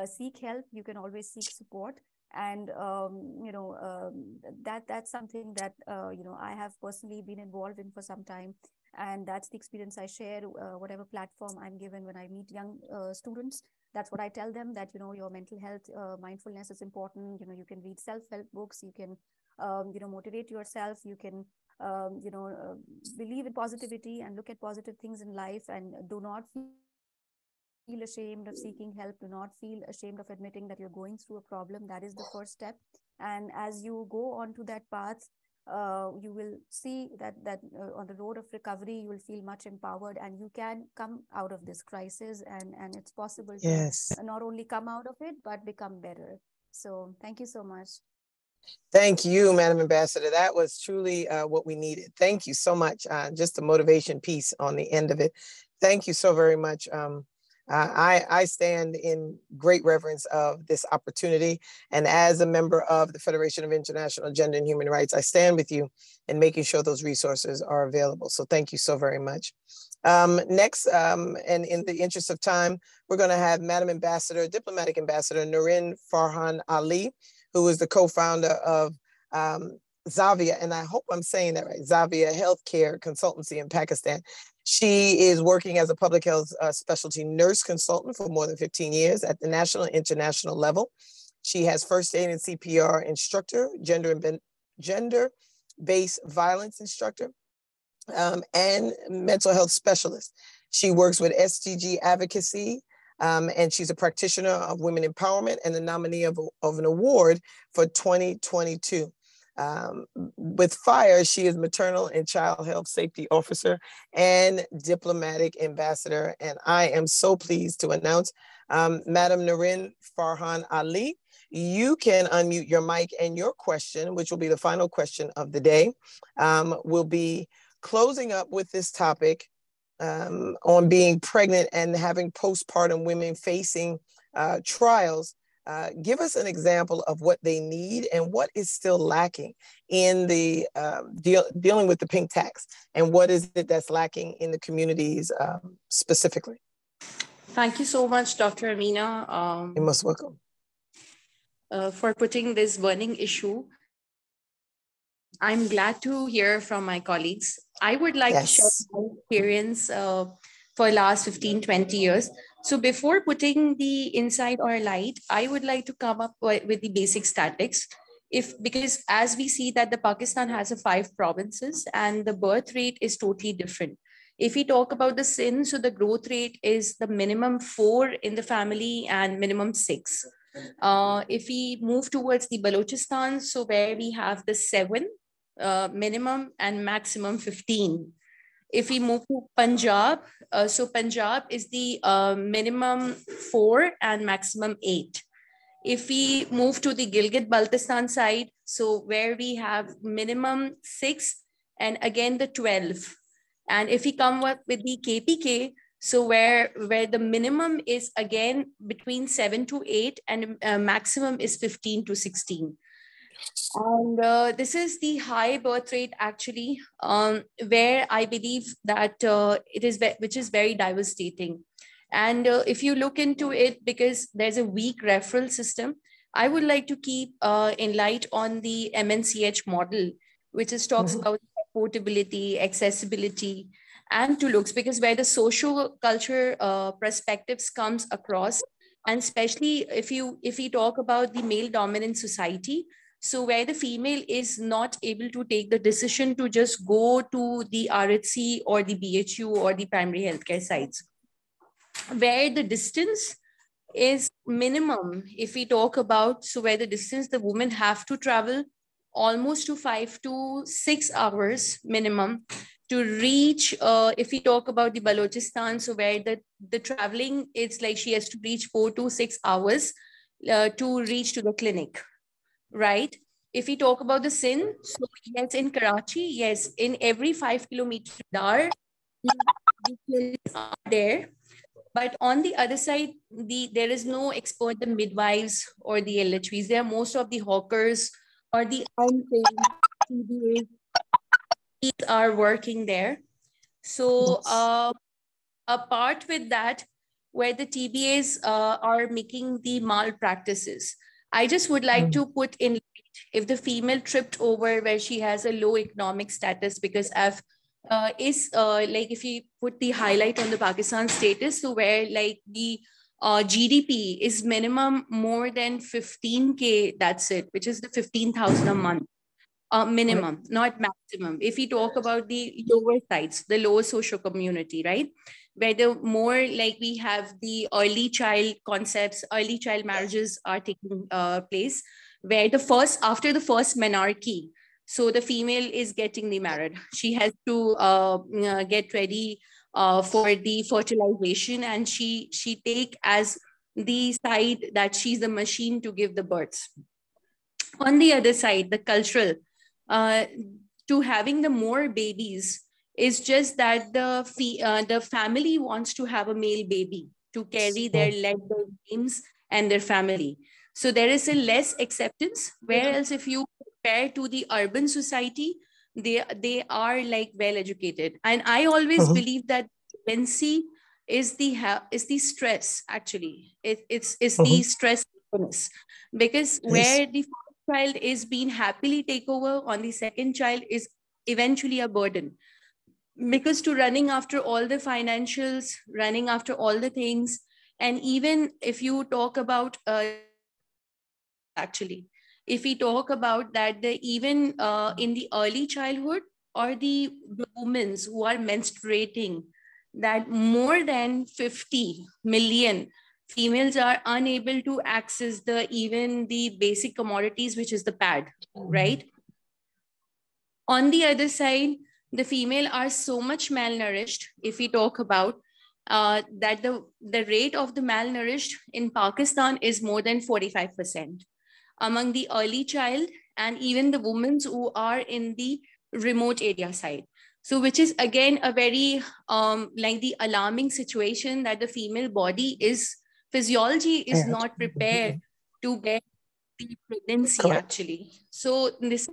seek help, you can always seek support. And that's something that I have personally been involved in for some time, and that's the experience I share. Whatever platform I'm given when I meet young students, that's what I tell them, that your mental health, mindfulness is important. You can read self-help books, you can motivate yourself, you can believe in positivity and look at positive things in life, and do not feel ashamed of seeking help. Do not feel ashamed of admitting that you're going through a problem. That is the first step. And as you go on to that path, you will see that on the road of recovery, you will feel much empowered, and you can come out of this crisis, and it's possible to not only come out of it, but become better. So thank you so much. Thank you, Madam Ambassador. That was truly what we needed. Thank you so much. Just the motivation piece on the end of it. Thank you so very much. I stand in great reverence of this opportunity. And as a member of the Federation of International Gender and Human Rights, I stand with you in making sure those resources are available. So thank you so very much. Next, and in the interest of time, we're going to have Madam Ambassador, Diplomatic Ambassador Nourin Farhan Ali, who is the co-founder of Zavia, and I hope I'm saying that right, Zavia Healthcare Consultancy in Pakistan. She is working as a public health specialty nurse consultant for more than 15 years at the national and international level. She has first aid and CPR instructor, gender-based violence instructor, and mental health specialist. She works with SDG advocacy, and she's a practitioner of women empowerment and the nominee of an award for 2022. With FIRE, she is maternal and child health safety officer and diplomatic ambassador. And I am so pleased to announce Madam Nourin Farhan Ali. You can unmute your mic, and your question, which will be the final question of the day, will be closing up with this topic on being pregnant and having postpartum women facing trials. Give us an example of what they need and what is still lacking in the dealing with the pink tax, and what is it that's lacking in the communities specifically. Thank you so much, Dr. Amina. You're most welcome. For putting this burning issue. I'm glad to hear from my colleagues. I would like to share my experience for last 15, 20 years. So before putting the insight or light, I would like to come up with the basic statistics. Because as we see that the Pakistan has 5 provinces and the birth rate is totally different. If we talk about the Sindh, so the growth rate is the minimum 4 in the family and minimum 6. If we move towards the Balochistan, so where we have the 7, minimum and maximum 15. If we move to Punjab, so Punjab is the minimum 4 and maximum 8. If we move to the Gilgit-Baltistan side, so where we have minimum 6 and again the 12. And if we come up with the KPK, so where the minimum is again between 7 to 8 and maximum is 15 to 16. And this is the high birth rate actually, where I believe that which is very devastating. And if you look into it, because there's a weak referral system, I would like to keep in light on the MNCH model, which talks about portability, accessibility, and to looks, because where the social culture perspectives comes across, and especially if we talk about the male dominant society, so where the female is not able to take the decision to just go to the RHC or the BHU or the primary healthcare sites, where the distance is minimum, if we talk about, so where the distance the women have to travel almost to 5 to 6 hours minimum to reach, if we talk about the Balochistan, so where the traveling, it's like she has to reach 4 to 6 hours to reach to the clinic, right? If we talk about the Sindh, so yes, in Karachi, yes, in every 5 kilometer dar, the clinics are there. But on the other side, there is no expert, the midwives or the LHVs. There are most of the hawkers or the untrained TBAs are working there. So apart with that, where the TBAs are making the malpractices, I just would like to put in, if the female tripped over where she has a low economic status, because I've like if you put the highlight on the Pakistan status, so where like the GDP is minimum more than 15K, that's it, which is the 15,000 a month. Minimum, not maximum. If we talk about the lower sides, the lower social community, right? Where the more like we have the early child concepts, early child marriages are taking place, where after the first menarche, so the female is getting the married. She has to get ready for the fertilization, and she take as the side that she's the machine to give the births. On the other side, the cultural, to having the more babies is just that the family wants to have a male baby to carry their names and their family. So there is a less acceptance, whereas if you compare to the urban society, they are like well educated. And I always believe that pregnancy is the stress, actually. It's the stress, because where the child is being happily take over, on the second child is eventually a burden, because to running after all the financials, running after all the things. And even if you talk about actually, if we talk about that, even in the early childhood, or the women who are menstruating, that more than 50 million females are unable to access even the basic commodities, which is the pad, right? On the other side, the female are so much malnourished. If we talk about that the rate of the malnourished in Pakistan is more than 45% among the early child, and even the women who are in the remote area side. So which is again a very like the alarming situation, that the female body physiology is not prepared to bear the pregnancy, actually. So this,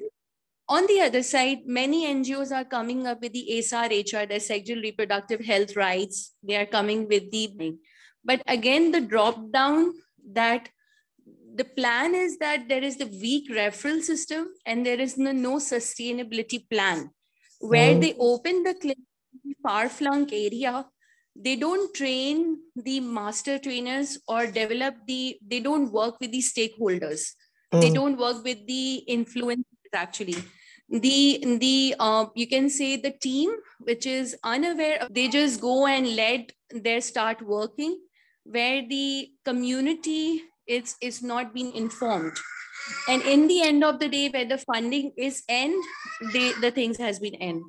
on the other side, many NGOs are coming up with the SRHR, the sexual reproductive health rights. They are coming with but again, the drop down, that the plan is that there is the weak referral system and there is no sustainability plan. Where they open the clinic in the far-flung area, they don't train the master trainers or they don't work with the stakeholders. They don't work with the influencers, actually. You can say the team, which is unaware, they just go and let their start working, where the community is not being informed. And in the end of the day, where the funding is the things has been end.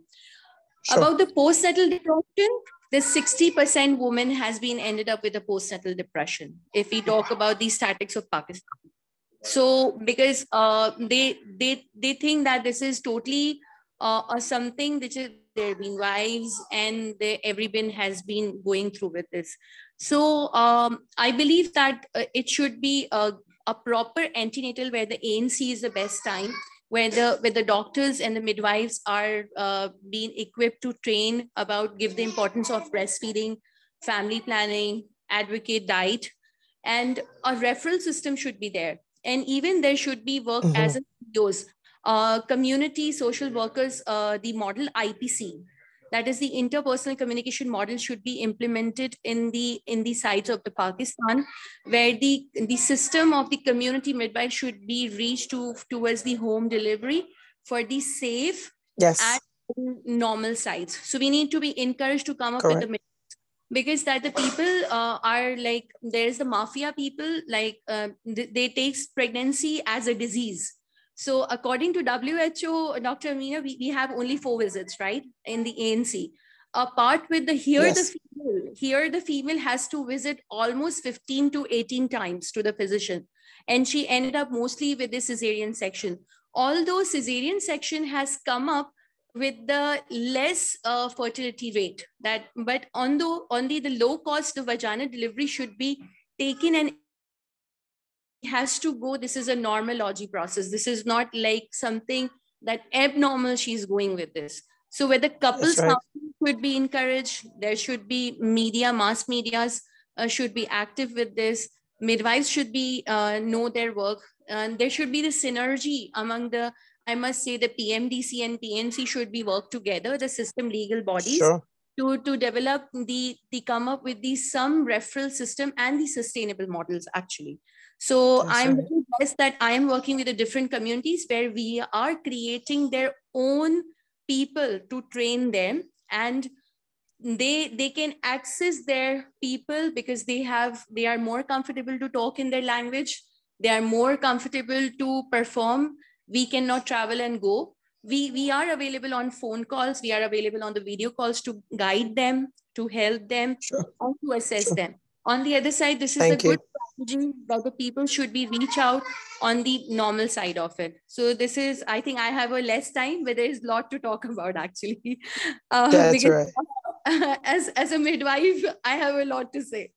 Sure. About the postnatal depression, the 60% women has been ended up with a postnatal depression, if we talk about the statistics of Pakistan. So because they think that this is totally something which is there been wives, and everyone has been going through with this. So I believe that it should be a proper antenatal, where the ANC is the best time, where the doctors and the midwives are being equipped to train about, give the importance of breastfeeding, family planning, advocate diet, and a referral system should be there. And even there should be work as CEOs, community social workers, the model IPC. that is the interpersonal communication model should be implemented in the sites of the Pakistan, where the system of the community midwife should be reached towards the home delivery for the safe Yes. and normal sites. So we need to be encouraged to come up Correct. with the, because that the people are like, there's the mafia people, like they take pregnancy as a disease. So according to WHO, Dr. Amina, we have only 4 visits, right, in the ANC. Apart with the Yes. the female has to visit almost 15 to 18 times to the physician. And she ended up mostly with the cesarean section. Although cesarean section has come up with the less fertility rate, but only the low cost of vaginal delivery should be taken, and has to go. This is a normology process. This is not like something that abnormal she's going with this. So where the couples counseling should be encouraged, there should be mass medias should be active with this. Midwives should be know their work, and there should be the synergy among the, I must say, the PMDC and PNC should be work together, the system legal bodies, to develop the come up with some referral system and the sustainable models actually. So I'm very blessed that I am working with the different communities where we are creating their own people to train them, and they can access their people because they are more comfortable to talk in their language. They are more comfortable to perform. We cannot travel and go. We are available on phone calls. We are available on the video calls to guide them, to help them, and to assess them. On the other side, this is a good strategy that the people should be reach out on the normal side of it. So this is, I think I have a less time, but there is a lot to talk about actually. That's right. As a midwife, I have a lot to say.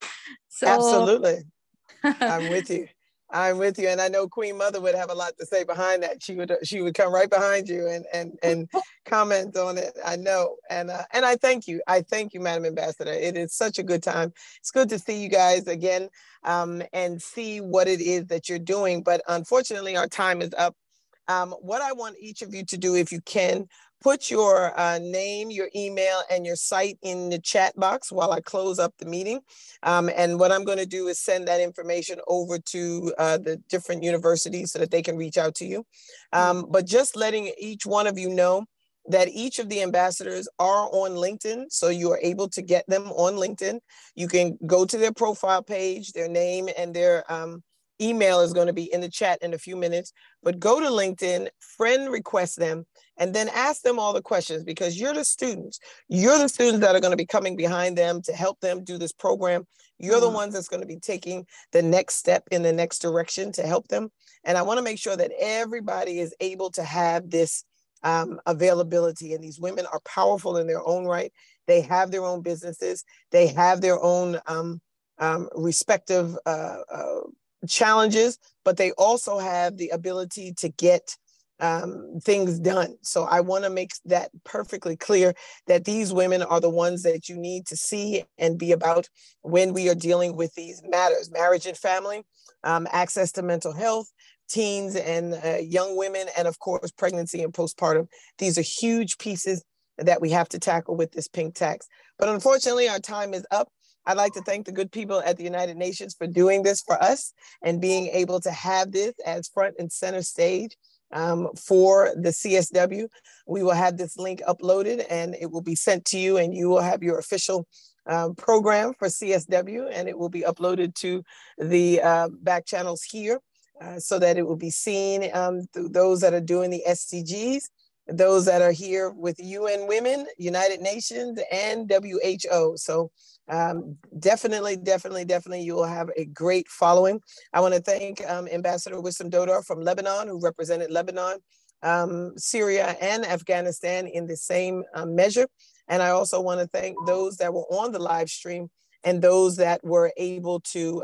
So absolutely. I'm with you. I'm with you. And I know Queen Mother would have a lot to say behind that. She would come right behind you and comment on it. I know. And I thank you. I thank you, Madam Ambassador. It is such a good time. It's good to see you guys again and see what it is that you're doing. But unfortunately, our time is up. What I want each of you to do, if you can, put your name, your email, and your site in the chat box while I close up the meeting. And what I'm going to do is send that information over to the different universities so that they can reach out to you. But just letting each one of you know that each of the ambassadors are on LinkedIn, so you are able to get them on LinkedIn. You can go to their profile page, their name and their email is going to be in the chat in a few minutes, but go to LinkedIn, friend request them, and then ask them all the questions, because you're the students. You're the students that are going to be coming behind them to help them do this program. You're the ones that's going to be taking the next step in the next direction to help them. And I want to make sure that everybody is able to have this availability. And these women are powerful in their own right. They have their own businesses. They have their own respective challenges, but they also have the ability to get things done. So I want to make that perfectly clear that these women are the ones that you need to see and be about when we are dealing with these matters: marriage and family, access to mental health, teens and young women, and of course, pregnancy and postpartum. These are huge pieces that we have to tackle with this pink tax. But unfortunately, our time is up. I'd like to thank the good people at the United Nations for doing this for us and being able to have this as front and center stage for the CSW. We will have this link uploaded and it will be sent to you, and you will have your official program for CSW, and it will be uploaded to the back channels here so that it will be seen through those that are doing the SDGs, those that are here with UN Women, United Nations, and WHO. So definitely, you will have a great following. I want to thank Ambassador Wissam Dodar from Lebanon, who represented Lebanon, Syria, and Afghanistan in the same measure. And I also want to thank those that were on the live stream and those that were able to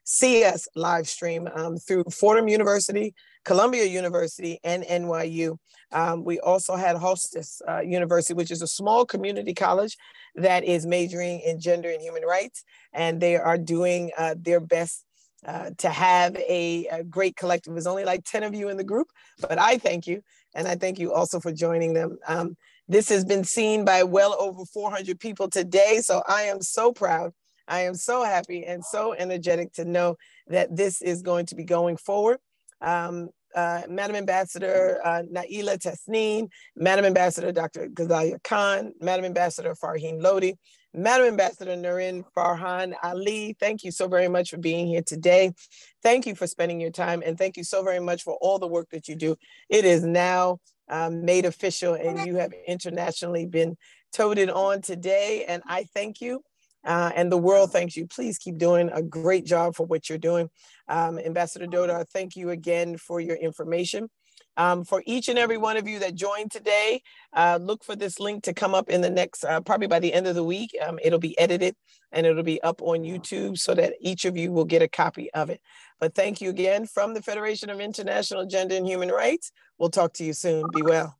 see us live stream through Fordham University, Columbia University, and NYU. We also had Hostas University, which is a small community college that is majoring in gender and human rights, and they are doing their best to have a great collective. There's only like 10 of you in the group, but I thank you, and I thank you also for joining them. This has been seen by well over 400 people today. So I am so proud. I am so happy and so energetic to know that this is going to be going forward. Madam Ambassador Naila Tasneem, Madam Ambassador Dr. Ghazalia Khan, Madam Ambassador Farheen Lodi, Madam Ambassador Naren Farhan Ali, thank you so very much for being here today. Thank you for spending your time, and thank you so very much for all the work that you do. It is now made official, and you have internationally been toted on today, and I thank you. And the world thanks you. Please keep doing a great job for what you're doing. Ambassador Dodar, thank you again for your information. For each and every one of you that joined today, look for this link to come up in the next, probably by the end of the week. It'll be edited and it'll be up on YouTube so that each of you will get a copy of it. But thank you again from the Federation of International Gender and Human Rights. We'll talk to you soon. Be well.